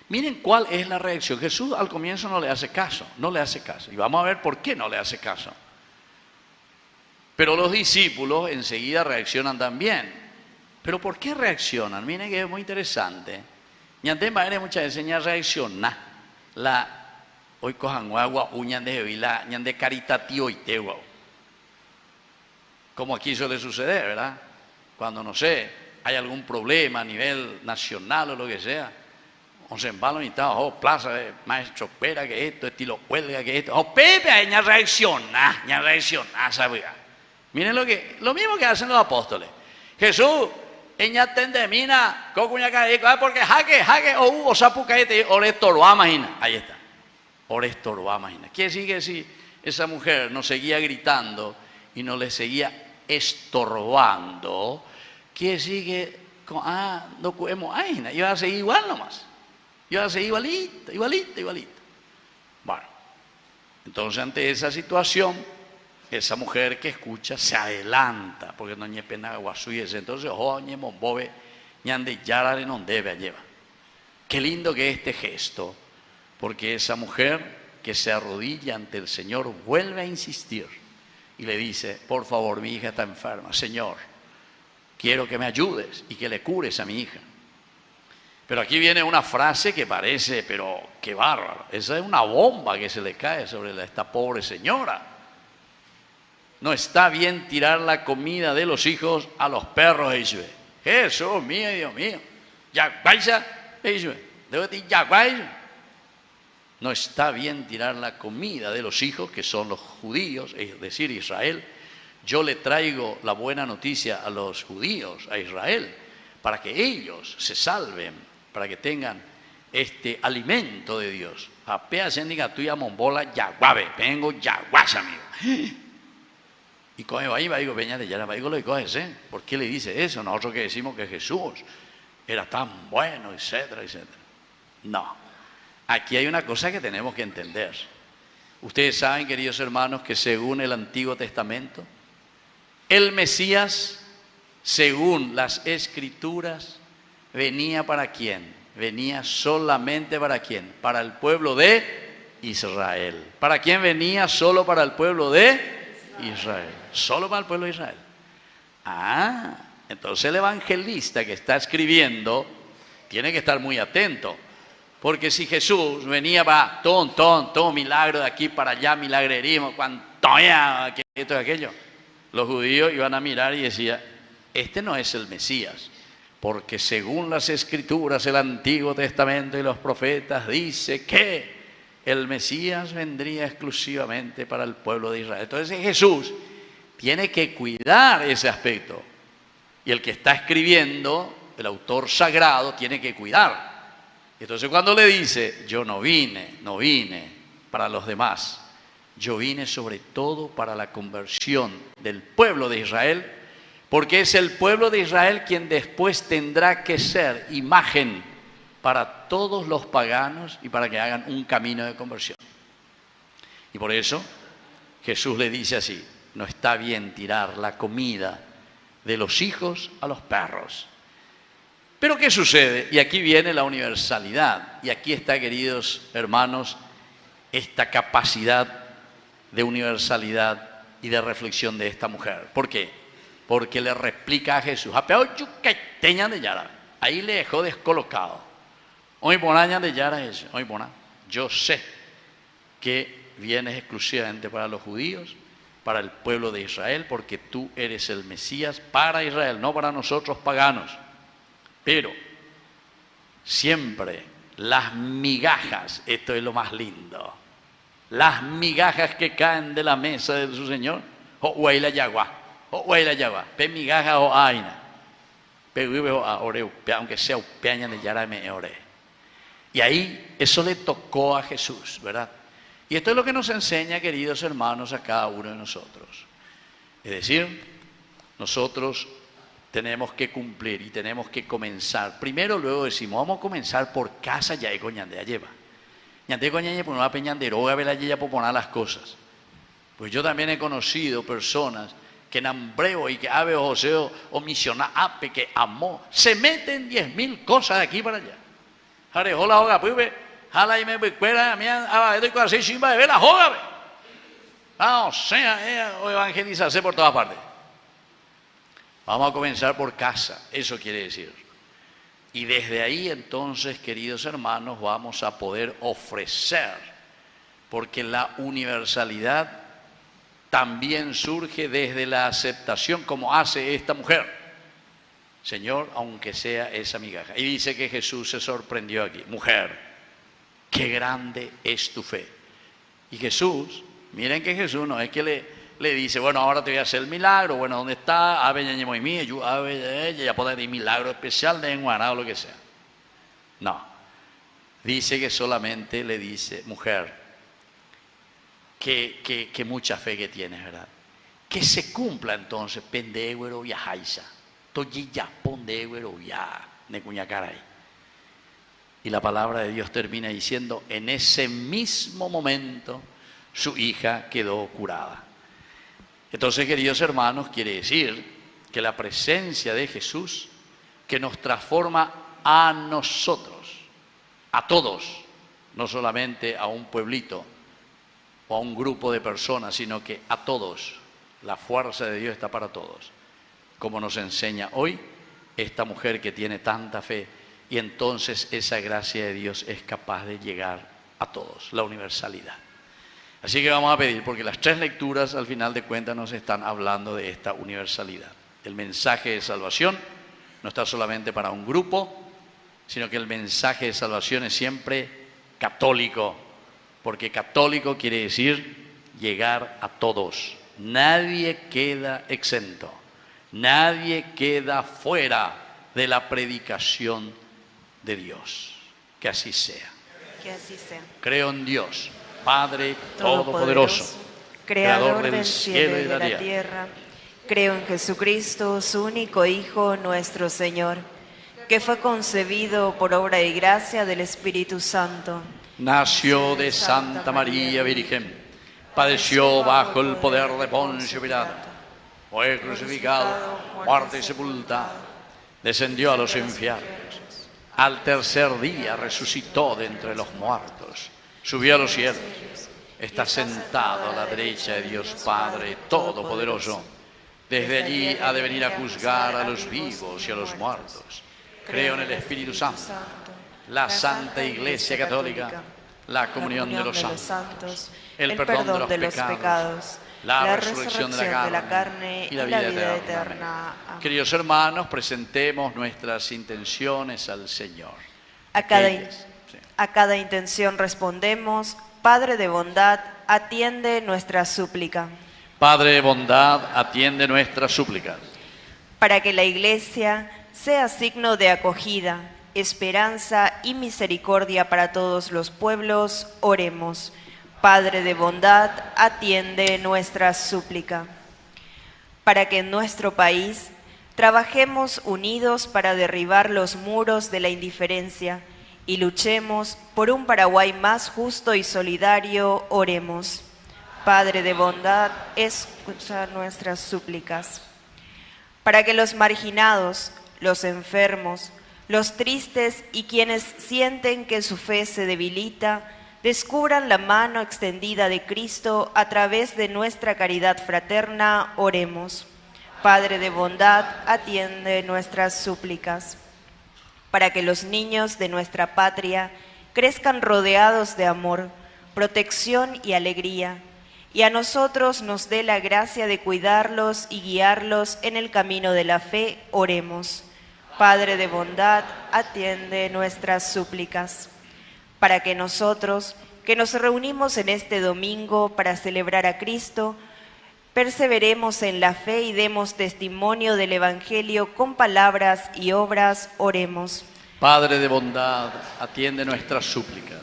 Miren cuál es la reacción. Jesús al comienzo no le hace caso, no le hace caso. Y vamos a ver por qué no le hace caso. Pero los discípulos enseguida reaccionan también. ¿Pero por qué reaccionan? Miren que es muy interesante. Ñante madre muchas veces ya reacciona. Hoy cojan agua, uñan de vila, ñan de caritativo y tegua. Como aquí suele suceder, ¿verdad? Cuando, no sé, hay algún problema a nivel nacional o lo que sea. O se embalan y tal, plaza de maestro, espera que esto, estilo huelga que esto. Pepe, ya reacciona, ¿sabes? Miren lo mismo que hacen los apóstoles. Jesús, ella tendemina, cocuña cadeco, porque jaque, o hubo sapucaete, orestorba, imagina. Ahí está. Orestorba, imagina. Quiere decir que si esa mujer nos seguía gritando y no le seguía estorbando, quiere decir que, no podemos, iba a seguir igual nomás. Iba a seguir igualita. Bueno, entonces ante esa situación, esa mujer que escucha se adelanta, porque no hay pena guasuyes, entonces, bobe, ñande yara no debe llevar. Qué lindo que es este gesto, porque esa mujer que se arrodilla ante el Señor vuelve a insistir y le dice, por favor, mi hija está enferma, Señor, quiero que me ayudes y que le cures a mi hija. Pero aquí viene una frase que parece, pero qué bárbaro. Esa es una bomba que se le cae sobre esta pobre señora. No está bien tirar la comida de los hijos a los perros, Jesús mío, Dios mío. No está bien tirar la comida de los hijos, que son los judíos, es decir, Israel. Yo le traigo la buena noticia a los judíos, a Israel, para que ellos se salven, para que tengan este alimento de Dios. Apea sendiga tuya mombola yaguabe, vengo yaguas, amigo. Y coge ahí va digo peña de yara, va digo lo que coges, ¿por qué le dice eso? Nosotros que decimos que Jesús era tan bueno, etcétera, etcétera. No, aquí hay una cosa que tenemos que entender. Ustedes saben, queridos hermanos, que según el Antiguo Testamento, el Mesías, según las Escrituras, venía ¿para quién? Venía solamente ¿para quién? Para el pueblo de Israel. ¿Para quién venía? Solo para el pueblo de Israel. Solo para el pueblo de Israel. Entonces el evangelista que está escribiendo tiene que estar muy atento. Porque si Jesús venía para todo milagro de aquí para allá, milagrerismo, cuanto ya, que esto y aquello, los judíos iban a mirar y decían, este no es el Mesías. Porque según las Escrituras, el Antiguo Testamento y los profetas dice que el Mesías vendría exclusivamente para el pueblo de Israel. Entonces Jesús tiene que cuidar ese aspecto. Y el que está escribiendo, el autor sagrado, tiene que cuidar. Entonces cuando le dice, yo no vine para los demás, yo vine sobre todo para la conversión del pueblo de Israel, porque es el pueblo de Israel quien después tendrá que ser imagen para todos los paganos y para que hagan un camino de conversión. Y por eso Jesús le dice así, no está bien tirar la comida de los hijos a los perros. Pero ¿qué sucede? Y aquí viene la universalidad. Y aquí está, queridos hermanos, esta capacidad de universalidad y de reflexión de esta mujer. ¿Por qué? Porque le replica a Jesús, ahí le dejó descolocado. Yo sé que vienes exclusivamente para los judíos, para el pueblo de Israel, porque tú eres el Mesías para Israel, no para nosotros paganos. Pero siempre las migajas, esto es lo más lindo, las migajas que caen de la mesa de su Señor, pe migaja o aina, aunque sea upeaña de yara me ore. Y ahí eso le tocó a Jesús, ¿verdad? Y esto es lo que nos enseña, queridos hermanos, a cada uno de nosotros. Es decir, nosotros tenemos que cumplir y tenemos que comenzar. Primero, luego decimos, vamos a comenzar por casa ya y coñandea lleva. ñante coñañe pues no va peñanderoga vela ya por poner las cosas. Pues yo también he conocido personas que en hambreo y que ave o joseo o misiona ape que amó, se meten 10.000 cosas de aquí para allá. Jare, hola, hoga, pues ve, jala y me cuera, mi estoy con así, chimba de vela, joga, ve. O sea, o evangelizarse por todas partes. Vamos a comenzar por casa, eso quiere decir. Y desde ahí entonces, queridos hermanos, vamos a poder ofrecer, porque la universalidad también surge desde la aceptación, como hace esta mujer. Señor, aunque sea esa migaja. Y dice que Jesús se sorprendió aquí. Mujer, qué grande es tu fe. Y Jesús, miren que Jesús no es que le dice, bueno, ahora te voy a hacer el milagro, bueno, ¿dónde está? Ave ya ñemo y mí, yo ave ya puede decir milagro especial de enguaná o lo que sea. No. Dice que solamente le dice, mujer, que mucha fe que tienes, ¿verdad? Que se cumpla entonces, pendeguero viajaisa, toyilla pondeguero ya, necuñacaray. Y la palabra de Dios termina diciendo, en ese mismo momento su hija quedó curada. Entonces, queridos hermanos, quiere decir que la presencia de Jesús, que nos transforma a nosotros, a todos, no solamente a un pueblito o a un grupo de personas, sino que a todos, la fuerza de Dios está para todos, como nos enseña hoy esta mujer que tiene tanta fe, y entonces esa gracia de Dios es capaz de llegar a todos, la universalidad. Así que vamos a pedir, porque las tres lecturas al final de cuentas nos están hablando de esta universalidad. El mensaje de salvación no está solamente para un grupo, sino que el mensaje de salvación es siempre católico, porque católico quiere decir llegar a todos. Nadie queda exento, nadie queda fuera de la predicación de Dios. Que así sea. Que así sea. Creo en Dios, Padre Todopoderoso, Creador del cielo y de la tierra. Creo en Jesucristo, su único Hijo, nuestro Señor, que fue concebido por obra y gracia del Espíritu Santo. Nació de Santa María Virgen, padeció bajo el poder de Poncio Pilato, fue crucificado, muerto y sepultado, descendió a los infiernos, al tercer día resucitó de entre los muertos, subió a los cielos, está sentado a la derecha de Dios Padre Todopoderoso. Desde allí ha de venir a juzgar a los vivos y a los muertos. Creo en el Espíritu Santo, la Santa Iglesia Católica, la comunión de los santos, el perdón de los pecados, la resurrección de la carne y la vida eterna. Amén. Queridos hermanos, presentemos nuestras intenciones al Señor. A cada intención respondemos, Padre de bondad, atiende nuestra súplica. Padre de bondad, atiende nuestras súplicas. Para que la Iglesia sea signo de acogida, esperanza y misericordia para todos los pueblos, oremos. Padre de bondad, atiende nuestra súplica. Para que en nuestro país trabajemos unidos para derribar los muros de la indiferencia y luchemos por un Paraguay más justo y solidario, oremos. Padre de bondad, escucha nuestras súplicas. Para que los marginados, los enfermos, los tristes y quienes sienten que su fe se debilita, descubran la mano extendida de Cristo a través de nuestra caridad fraterna, oremos. Padre de bondad, atiende nuestras súplicas. Para que los niños de nuestra patria crezcan rodeados de amor, protección y alegría, y a nosotros nos dé la gracia de cuidarlos y guiarlos en el camino de la fe, oremos. Padre de bondad, atiende nuestras súplicas. Para que nosotros, que nos reunimos en este domingo para celebrar a Cristo, perseveremos en la fe y demos testimonio del Evangelio con palabras y obras, oremos. Padre de bondad, atiende nuestras súplicas.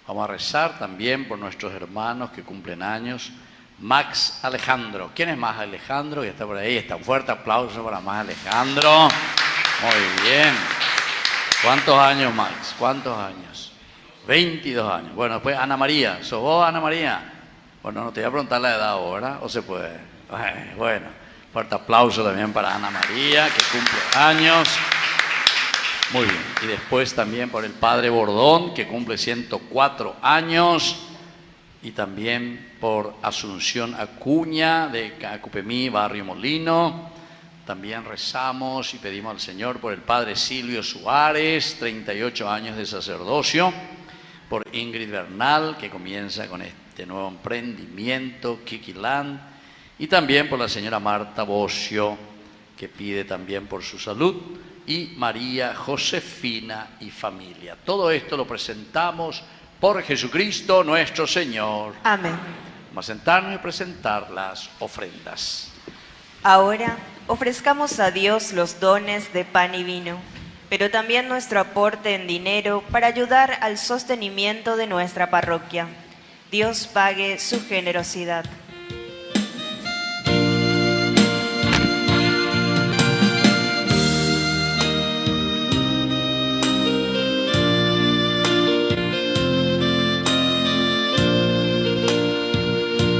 Vamos a rezar también por nuestros hermanos que cumplen años. Max Alejandro. ¿Quién es Max Alejandro? Que está por ahí. Está un fuerte aplauso para Max Alejandro. Muy bien. ¿Cuántos años, Max? ¿Cuántos años? 22 años. Bueno, después Ana María. ¿Sos vos, Ana María? Bueno, no te voy a preguntar la edad ahora, ¿o se puede? Bueno, fuerte aplauso también para Ana María, que cumple años. Muy bien. Y después también por el padre Bordón, que cumple 104 años. Y también por Asunción Acuña, de Acupemí, Barrio Molino. También rezamos y pedimos al Señor por el padre Silvio Suárez, 38 años de sacerdocio. Por Ingrid Bernal, que comienza con este nuevo emprendimiento, Kikiland. Y también por la señora Marta Bocio, que pide también por su salud. Y María Josefina y familia. Todo esto lo presentamos por Jesucristo nuestro Señor. Amén. Vamos a sentarnos y presentar las ofrendas. Ahora ofrezcamos a Dios los dones de pan y vino, pero también nuestro aporte en dinero para ayudar al sostenimiento de nuestra parroquia. Dios pague su generosidad.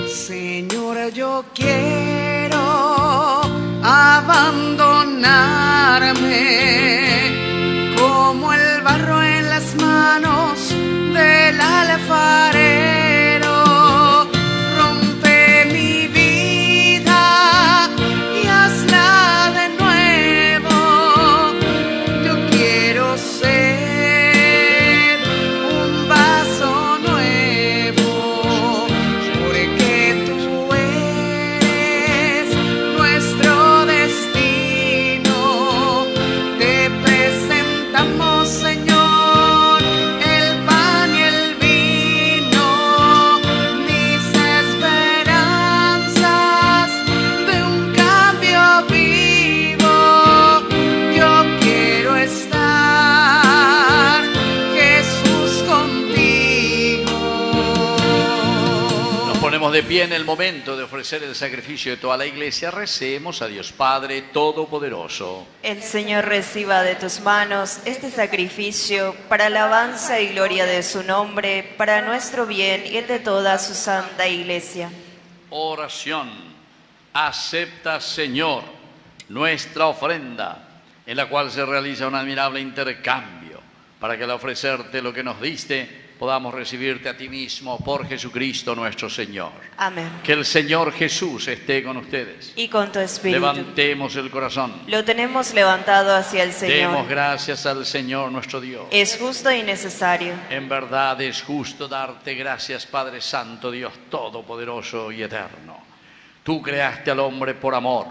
Señor, yo quiero abandonarme como el barro en las manos del alfarero. Rompe mi vida y hazla de nuevo. Yo quiero ser un vaso nuevo, porque tú eres nuestro destino. Te presentamos, Señor, el pan y el vino, mis esperanzas de un cambio vivo. Yo quiero estar, Jesús, contigo. Nos ponemos de pie en el momento de ofrecer el sacrificio de toda la iglesia. Recemos a Dios Padre Todopoderoso. El Señor reciba de tus manos este sacrificio para alabanza y gloria de su nombre, para nuestro bien y el de toda su santa iglesia. Oración. Acepta, Señor, nuestra ofrenda, en la cual se realiza un admirable intercambio, para que al ofrecerte lo que nos diste, podamos recibirte a ti mismo por Jesucristo nuestro Señor. Amén. Que el Señor Jesús esté con ustedes. Y con tu espíritu. Levantemos el corazón. Lo tenemos levantado hacia el Señor. Demos gracias al Señor nuestro Dios. Es justo y necesario. En verdad es justo darte gracias, Padre Santo, Dios Todopoderoso y Eterno. Tú creaste al hombre por amor,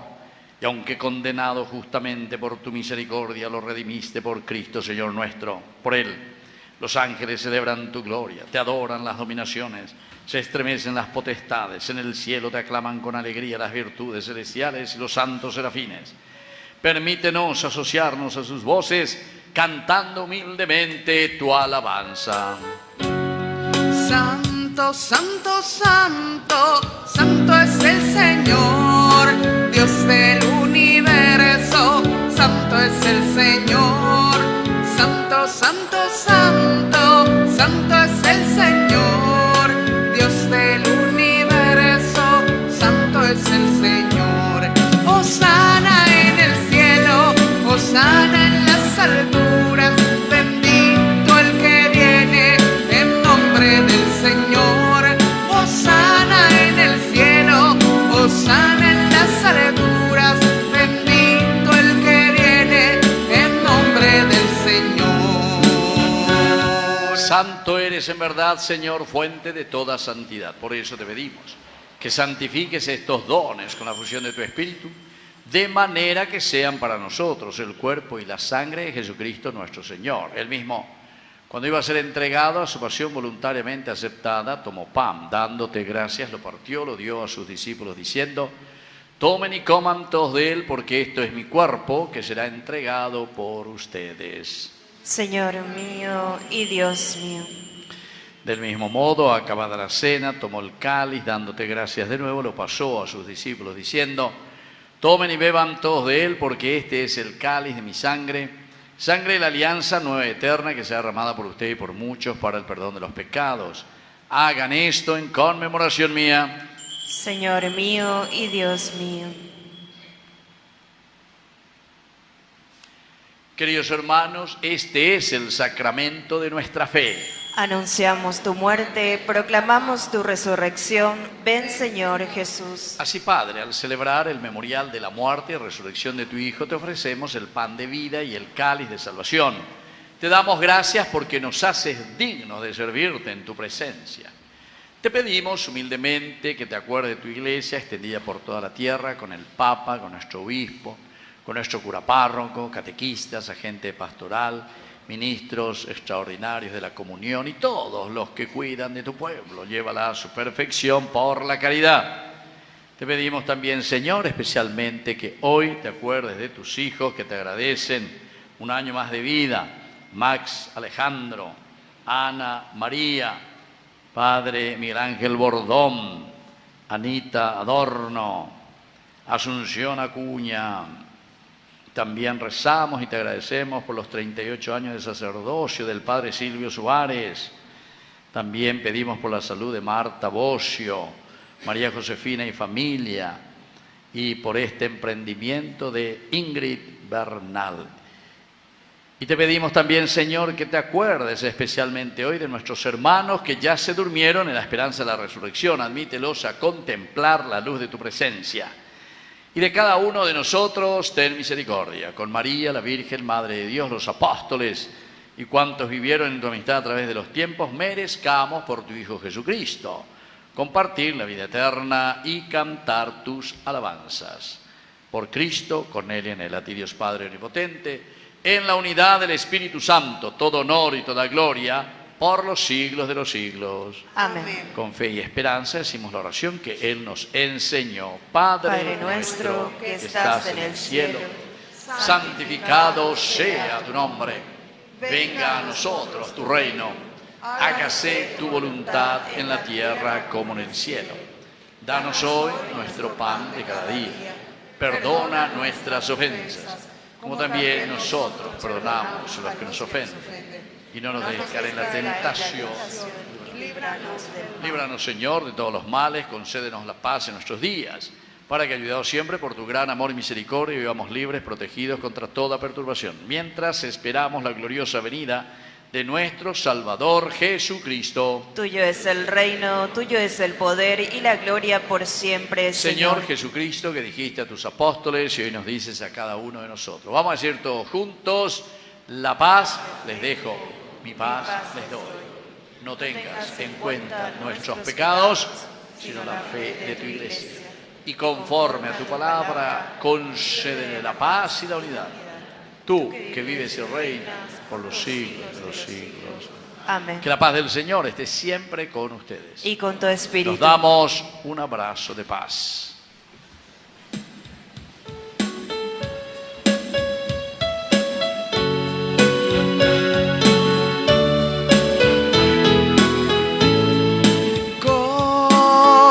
y aunque condenado justamente por tu misericordia, lo redimiste por Cristo, Señor nuestro. Por Él los ángeles celebran tu gloria, te adoran las dominaciones, se estremecen las potestades, en el cielo te aclaman con alegría las virtudes celestiales y los santos serafines. Permítenos asociarnos a sus voces, cantando humildemente tu alabanza. Santo, santo, santo, santo es el Señor, Dios del universo. Santo es el Señor, santo, santo, santo, santo es el Señor, Dios del universo. Santo es el Señor. Hosana en el cielo, hosana en las alturas. Bendito el que viene en nombre del Señor. Hosana en el cielo, hosana en las alturas. Bendito el que viene en nombre del Señor. Santo eres en verdad, Señor, fuente de toda santidad. Por eso te pedimos que santifiques estos dones con la fusión de tu Espíritu, de manera que sean para nosotros el cuerpo y la sangre de Jesucristo nuestro Señor. Él mismo, cuando iba a ser entregado a su pasión voluntariamente aceptada, tomó pan, dándote gracias, lo partió, lo dio a sus discípulos, diciendo: tomen y coman todos de él, porque esto es mi cuerpo, que será entregado por ustedes. Señor mío y Dios mío. Del mismo modo, acabada la cena, tomó el cáliz, dándote gracias de nuevo, lo pasó a sus discípulos, diciendo: tomen y beban todos de él, porque este es el cáliz de mi sangre, Sangre de la alianza nueva y eterna que sea derramada por usted y por muchos para el perdón de los pecados. Hagan esto en conmemoración mía. Señor mío y Dios mío. Queridos hermanos, este es el sacramento de nuestra fe. Anunciamos tu muerte, proclamamos tu resurrección. Ven, Señor Jesús. Así, Padre, al celebrar el memorial de la muerte y resurrección de tu Hijo, te ofrecemos el pan de vida y el cáliz de salvación. Te damos gracias porque nos haces dignos de servirte en tu presencia. Te pedimos humildemente que te acuerdes de tu iglesia extendida por toda la tierra, con el Papa, con nuestro obispo, con nuestro cura párroco, catequistas, agente pastoral, ministros extraordinarios de la comunión y todos los que cuidan de tu pueblo. Llévala a su perfección por la caridad. Te pedimos también, Señor, especialmente que hoy te acuerdes de tus hijos que te agradecen un año más de vida. Max Alejandro, Ana María, Padre Miguel Ángel Bordón, Anita Adorno, Asunción Acuña. También rezamos y te agradecemos por los 38 años de sacerdocio del Padre Silvio Suárez. También pedimos por la salud de Marta Bocio, María Josefina y familia, y por este emprendimiento de Ingrid Bernal. Y te pedimos también, Señor, que te acuerdes especialmente hoy de nuestros hermanos que ya se durmieron en la esperanza de la resurrección. Admítelos a contemplar la luz de tu presencia. Y de cada uno de nosotros ten misericordia. Con María, la Virgen, Madre de Dios, los apóstoles y cuantos vivieron en tu amistad a través de los tiempos, merezcamos por tu Hijo Jesucristo compartir la vida eterna y cantar tus alabanzas. Por Cristo, con Él y en Él, a ti Dios Padre Omnipotente, en la unidad del Espíritu Santo, todo honor y toda gloria, por los siglos de los siglos. Amén. Con fe y esperanza decimos la oración que Él nos enseñó. Padre nuestro que estás en el cielo, santificado sea tu nombre. Venga a nosotros tu reino. Hágase tu voluntad en la tierra como en el cielo. Danos hoy nuestro pan de cada día. Perdona nuestras ofensas, como también nosotros perdonamos a los que nos ofenden. Y no nos dejes caer en la tentación. Líbranos, Señor, de todos los males, concédenos la paz en nuestros días, para que, ayudados siempre por tu gran amor y misericordia, vivamos libres, protegidos contra toda perturbación, mientras esperamos la gloriosa venida de nuestro Salvador Jesucristo. Tuyo es el reino, tuyo es el poder y la gloria por siempre, Señor Jesucristo, que dijiste a tus apóstoles y hoy nos dices a cada uno de nosotros. Vamos a decir todos juntos: la paz les dejo, mi paz les doy. No tengas en cuenta nuestros pecados, sino la fe de tu iglesia. Y conforme a tu palabra, concédele la paz y la unidad. Tú, que vives y reinas por los siglos de los siglos. Amén. Que la paz del Señor esté siempre con ustedes. Y con tu espíritu. Nos damos un abrazo de paz.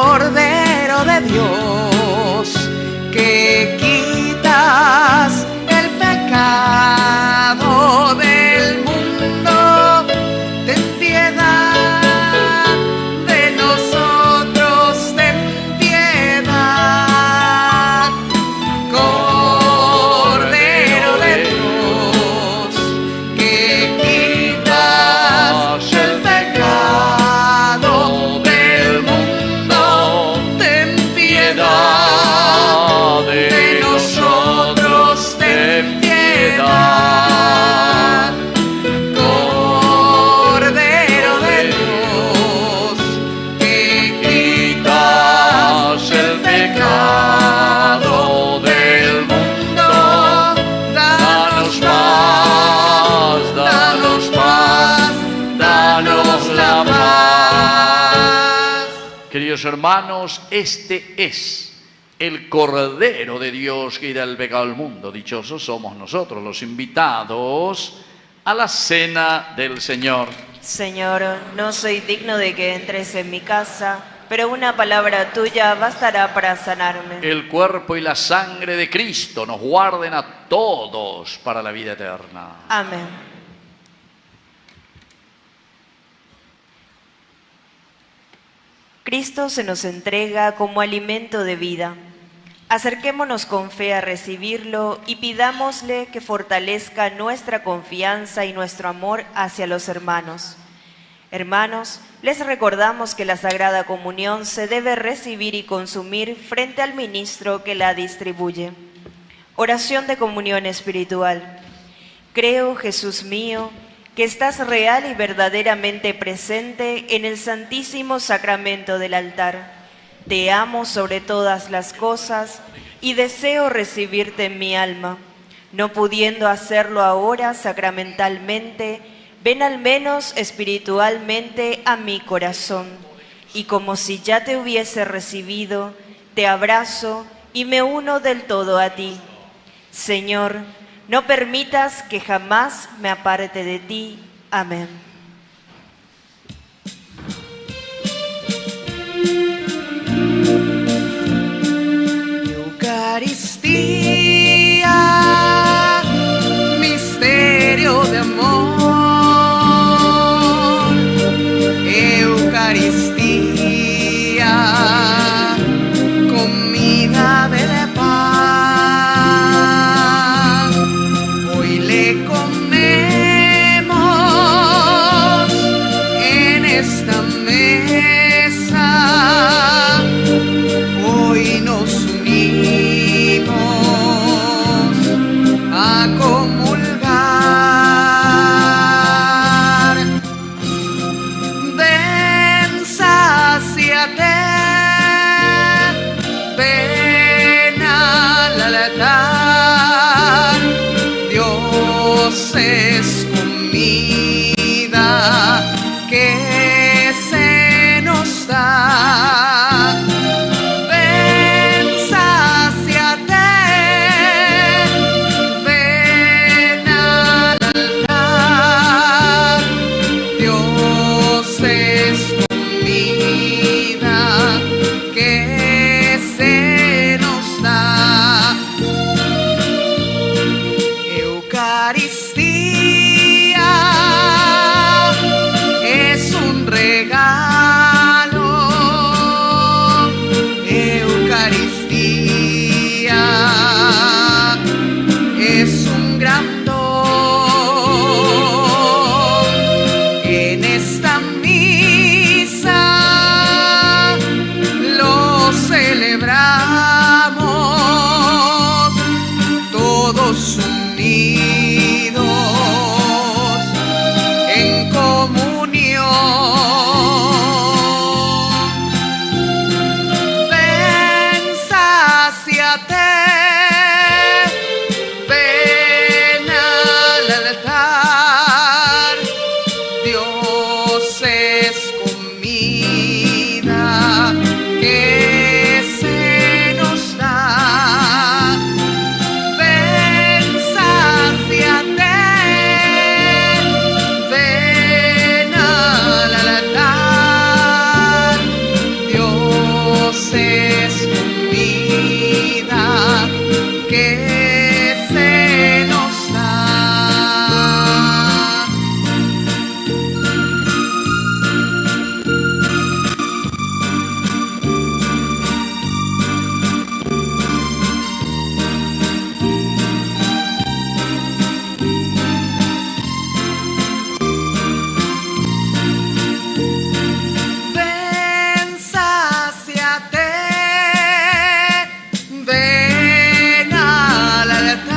Cordero de Dios, que quitas el pecado del mundo, ten piedad de nosotros, ten piedad. Cordero de Dios, que quitas el pecado del mundo, ten piedad de nosotros, ten piedad. Cordero de Dios, que quitas el pecado del mundo, danos paz, danos paz, danos la paz. Queridos hermanos, este es el Cordero de Dios que quita el pecado del mundo. Dichosos somos nosotros, los invitados a la cena del Señor. Señor, no soy digno de que entres en mi casa, pero una palabra tuya bastará para sanarme. El cuerpo y la sangre de Cristo nos guarden a todos para la vida eterna. Amén. Cristo se nos entrega como alimento de vida. Acerquémonos con fe a recibirlo y pidámosle que fortalezca nuestra confianza y nuestro amor hacia los hermanos. Hermanos, les recordamos que la Sagrada Comunión se debe recibir y consumir frente al ministro que la distribuye. Oración de comunión espiritual. Creo, Jesús mío, que estás real y verdaderamente presente en el Santísimo Sacramento del altar. Te amo sobre todas las cosas y deseo recibirte en mi alma. No pudiendo hacerlo ahora sacramentalmente, ven al menos espiritualmente a mi corazón. Y como si ya te hubiese recibido, te abrazo y me uno del todo a ti. Señor, no permitas que jamás me aparte de ti. Amén. Eucaristía, misterio de amor. Eucaristía, comida de la paz. Hoy le comemos en esta mesa. Hoy nos unimos a comulgar. Ven, sáciate, ven al altar. Dios es comida que se nos da. Ven, sáciate, ven al altar. Dios es comida que se nos da. Eucaristía es un regalo. Eucaristía es un gran don. En esta misa lo celebramos todos unidos en comunión. Ven, sáciate, ven al altar. Dios es comida que se nos da. Ven, sáciate, ven al altar. Dios es comida que se nos da. Ven, sáciate, ven al altar.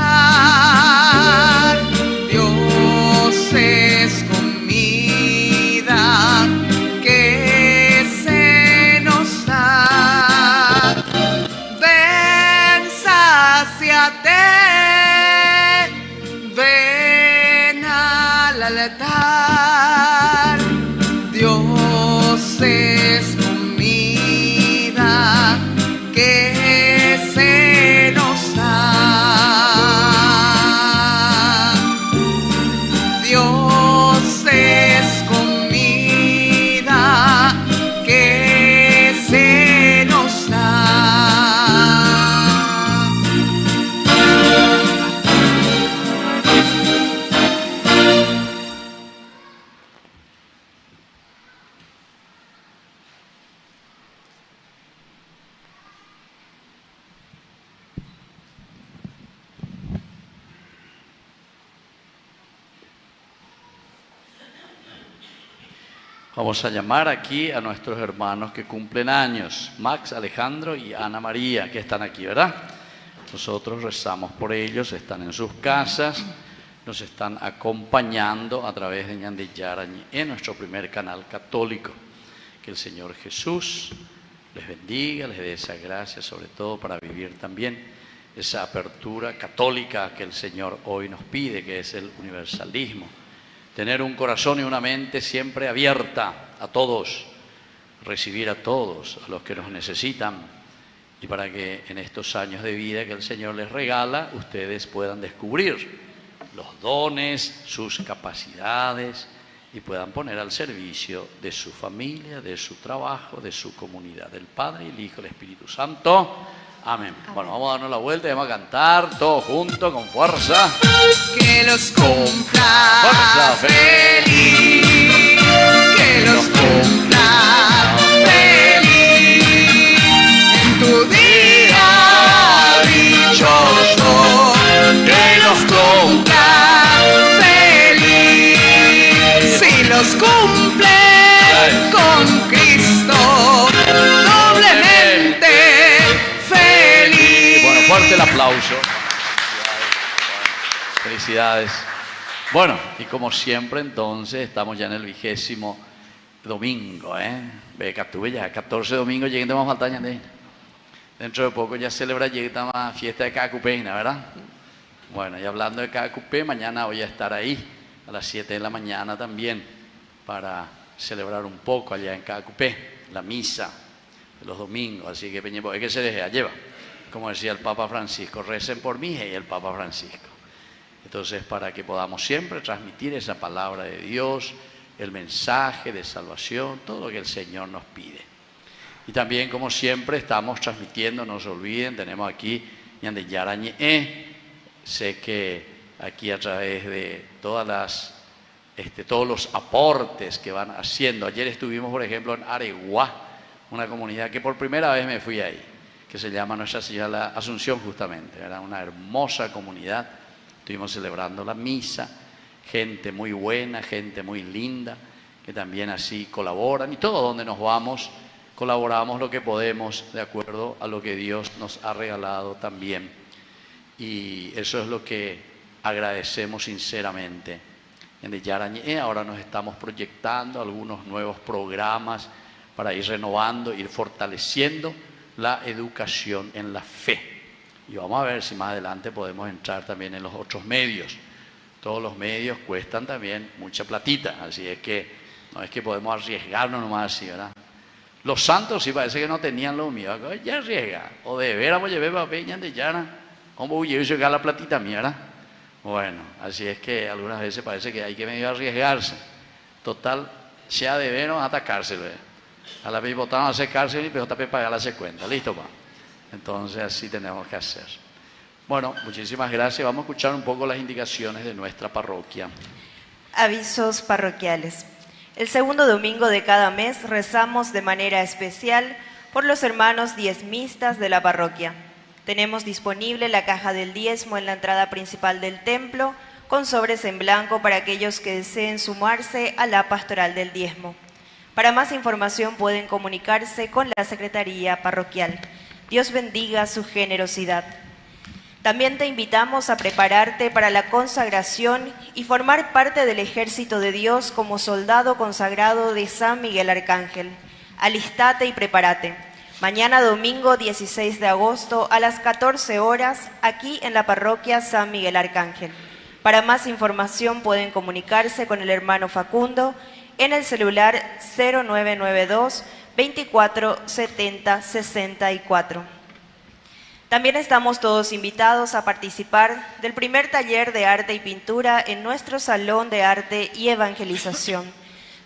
Dios es comida que se nos da. Ven, sáciate, ven al altar. Dios es comida que se nos da. Dios es comida que Vamos a llamar aquí a nuestros hermanos que cumplen años, Max, Alejandro y Ana María, que están aquí, ¿verdad? Nosotros rezamos por ellos, están en sus casas, nos están acompañando a través de Ñande Yarañi, en nuestro primer canal católico. Que el Señor Jesús les bendiga, les dé esa gracia, sobre todo para vivir también esa apertura católica que el Señor hoy nos pide, que es el universalismo. Tener un corazón y una mente siempre abierta a todos, recibir a todos, a los que nos necesitan, y para que en estos años de vida que el Señor les regala, ustedes puedan descubrir los dones, sus capacidades, y puedan poner al servicio de su familia, de su trabajo, de su comunidad, del Padre, el Hijo, el Espíritu Santo. Amén. Bueno, vamos a darnos la vuelta y vamos a cantar todos juntos con fuerza. Que los cumpla Fuerza, feliz, que los cumpla feliz en tu día dichoso, que los cumpla feliz, si los cumple con Cristo doblemente feliz. Bueno, fuerte el aplauso. Felicidades. Bueno, y como siempre entonces estamos ya en el 20º domingo, Beca, tuve ya 14 domingos, lleguen más faltaña de. Dentro de poco ya celebra la fiesta de Cacupena, ¿verdad? Bueno, y hablando de Cacupé, mañana voy a estar ahí a las 7 de la mañana también para celebrar un poco allá en Cacupé, la misa de los domingos, así que Peñepo, es que se deje, lleva. Como decía el Papa Francisco, recen por mí y el Papa Francisco. Entonces, para que podamos siempre transmitir esa palabra de Dios, el mensaje de salvación, todo lo que el Señor nos pide. Y también, como siempre, estamos transmitiendo, no se olviden, tenemos aquí Ñande Yarañi. Sé que aquí a través de todos los aportes que van haciendo. Ayer estuvimos, por ejemplo, en Areguá, una comunidad que por primera vez me fui ahí, que se llama Nuestra Señora de la Asunción justamente. Era una hermosa comunidad. Estuvimos celebrando la misa, gente muy buena, gente muy linda, que también así colaboran. Y todo donde nos vamos, colaboramos lo que podemos de acuerdo a lo que Dios nos ha regalado también. Y eso es lo que agradecemos sinceramente. En Yarañé ahora nos estamos proyectando algunos nuevos programas para ir renovando, ir fortaleciendo la educación en la fe. Y vamos a ver si más adelante podemos entrar también en los otros medios. Todos los medios cuestan también mucha platita, así es que no es que podemos arriesgarnos nomás así, ¿verdad? Los santos sí parece que no tenían lo mío, ya arriesga, o de veras voy a llevar papel de Yara, ¿cómo voy a llegar la platita mía, verdad? Bueno, así es que algunas veces parece que hay que medio arriesgarse. Total, sea de veros atacárselo. A la vez votaron a hacer cárcel y pero también pagar la cuenta. ¿Listo, pa? Entonces así tenemos que hacer. Bueno, muchísimas gracias. Vamos a escuchar un poco las indicaciones de nuestra parroquia. Avisos parroquiales. El segundo domingo de cada mes rezamos de manera especial por los hermanos diezmistas de la parroquia. Tenemos disponible la caja del diezmo en la entrada principal del templo, con sobres en blanco para aquellos que deseen sumarse a la pastoral del diezmo. Para más información pueden comunicarse con la Secretaría Parroquial. Dios bendiga su generosidad. También te invitamos a prepararte para la consagración y formar parte del ejército de Dios como soldado consagrado de San Miguel Arcángel. Alístate y prepárate. Mañana domingo 16 de agosto a las 14 horas aquí en la parroquia San Miguel Arcángel. Para más información pueden comunicarse con el hermano Facundo en el celular 0992 24 70 64. También estamos todos invitados a participar del primer taller de arte y pintura en nuestro Salón de Arte y Evangelización.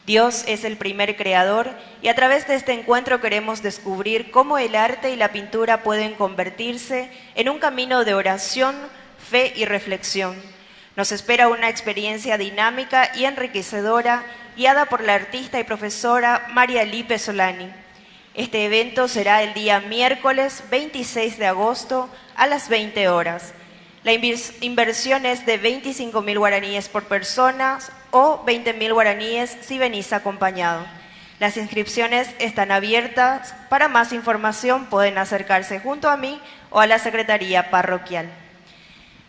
Dios es el primer creador y a través de este encuentro queremos descubrir cómo el arte y la pintura pueden convertirse en un camino de oración, fe y reflexión. Nos espera una experiencia dinámica y enriquecedora guiada por la artista y profesora María Lipe Solani. Este evento será el día miércoles 26 de agosto a las 20 horas. La inversión es de 25.000 guaraníes por persona o 20.000 guaraníes si venís acompañado. Las inscripciones están abiertas. Para más información pueden acercarse junto a mí o a la Secretaría Parroquial.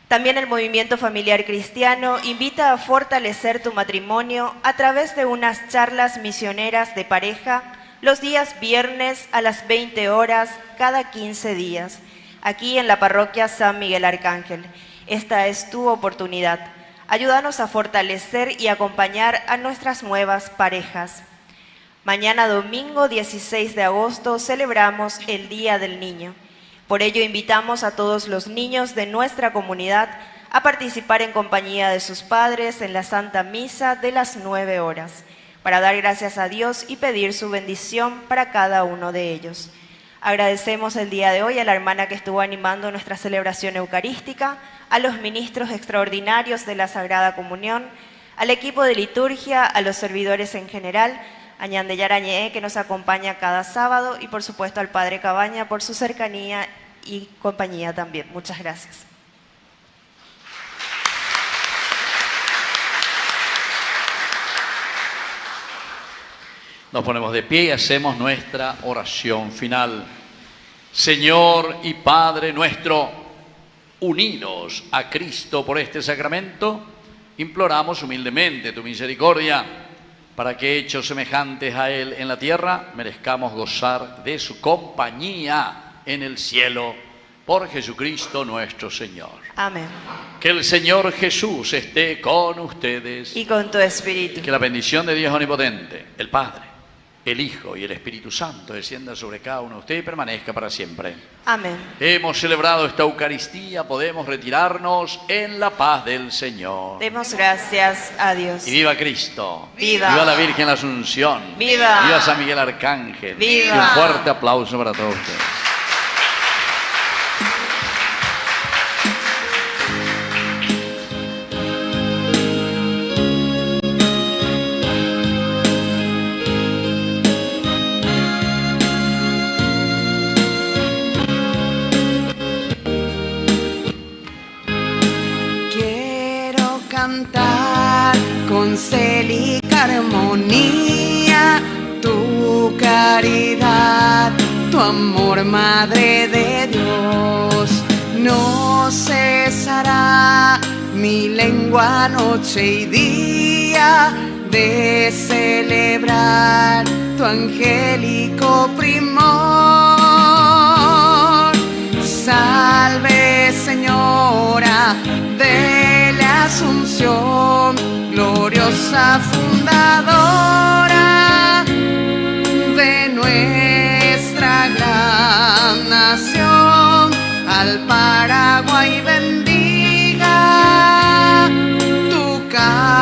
También el Movimiento Familiar Cristiano invita a fortalecer tu matrimonio a través de unas charlas misioneras de pareja los días viernes a las 20 horas cada 15 días, aquí en la Parroquia San Miguel Arcángel. Esta es tu oportunidad. Ayúdanos a fortalecer y acompañar a nuestras nuevas parejas. Mañana domingo 16 de agosto celebramos el Día del Niño. Por ello invitamos a todos los niños de nuestra comunidad a participar en compañía de sus padres en la Santa Misa de las 9 horas, para dar gracias a Dios y pedir su bendición para cada uno de ellos. Agradecemos el día de hoy a la hermana que estuvo animando nuestra celebración eucarística, a los ministros extraordinarios de la Sagrada Comunión, al equipo de liturgia, a los servidores en general, a Ñande Yarañé, que nos acompaña cada sábado, y por supuesto al Padre Cabaña por su cercanía y compañía también. Muchas gracias. Nos ponemos de pie y hacemos nuestra oración final. Señor y Padre nuestro, unidos a Cristo por este sacramento, imploramos humildemente tu misericordia, para que, hechos semejantes a Él en la tierra, merezcamos gozar de su compañía en el cielo, por Jesucristo nuestro Señor. Amén. Que el Señor Jesús esté con ustedes. Y con tu espíritu. Que la bendición de Dios Omnipotente, el Padre, el Hijo y el Espíritu Santo descienda sobre cada uno de ustedes y permanezca para siempre. Amén. Hemos celebrado esta Eucaristía, podemos retirarnos en la paz del Señor. Demos gracias a Dios. Y viva Cristo. Viva. Viva la Virgen la Asunción. Viva. Viva San Miguel Arcángel. Viva. Y un fuerte aplauso para todos ustedes. Con célica armonía, tu caridad, tu amor, Madre de Dios, no cesará mi lengua noche y día de celebrar tu angélico primor. Salve, Señora de la Asunción, gloriosa fundadora de nuestra gran nación, al Paraguay bendiga tu casa.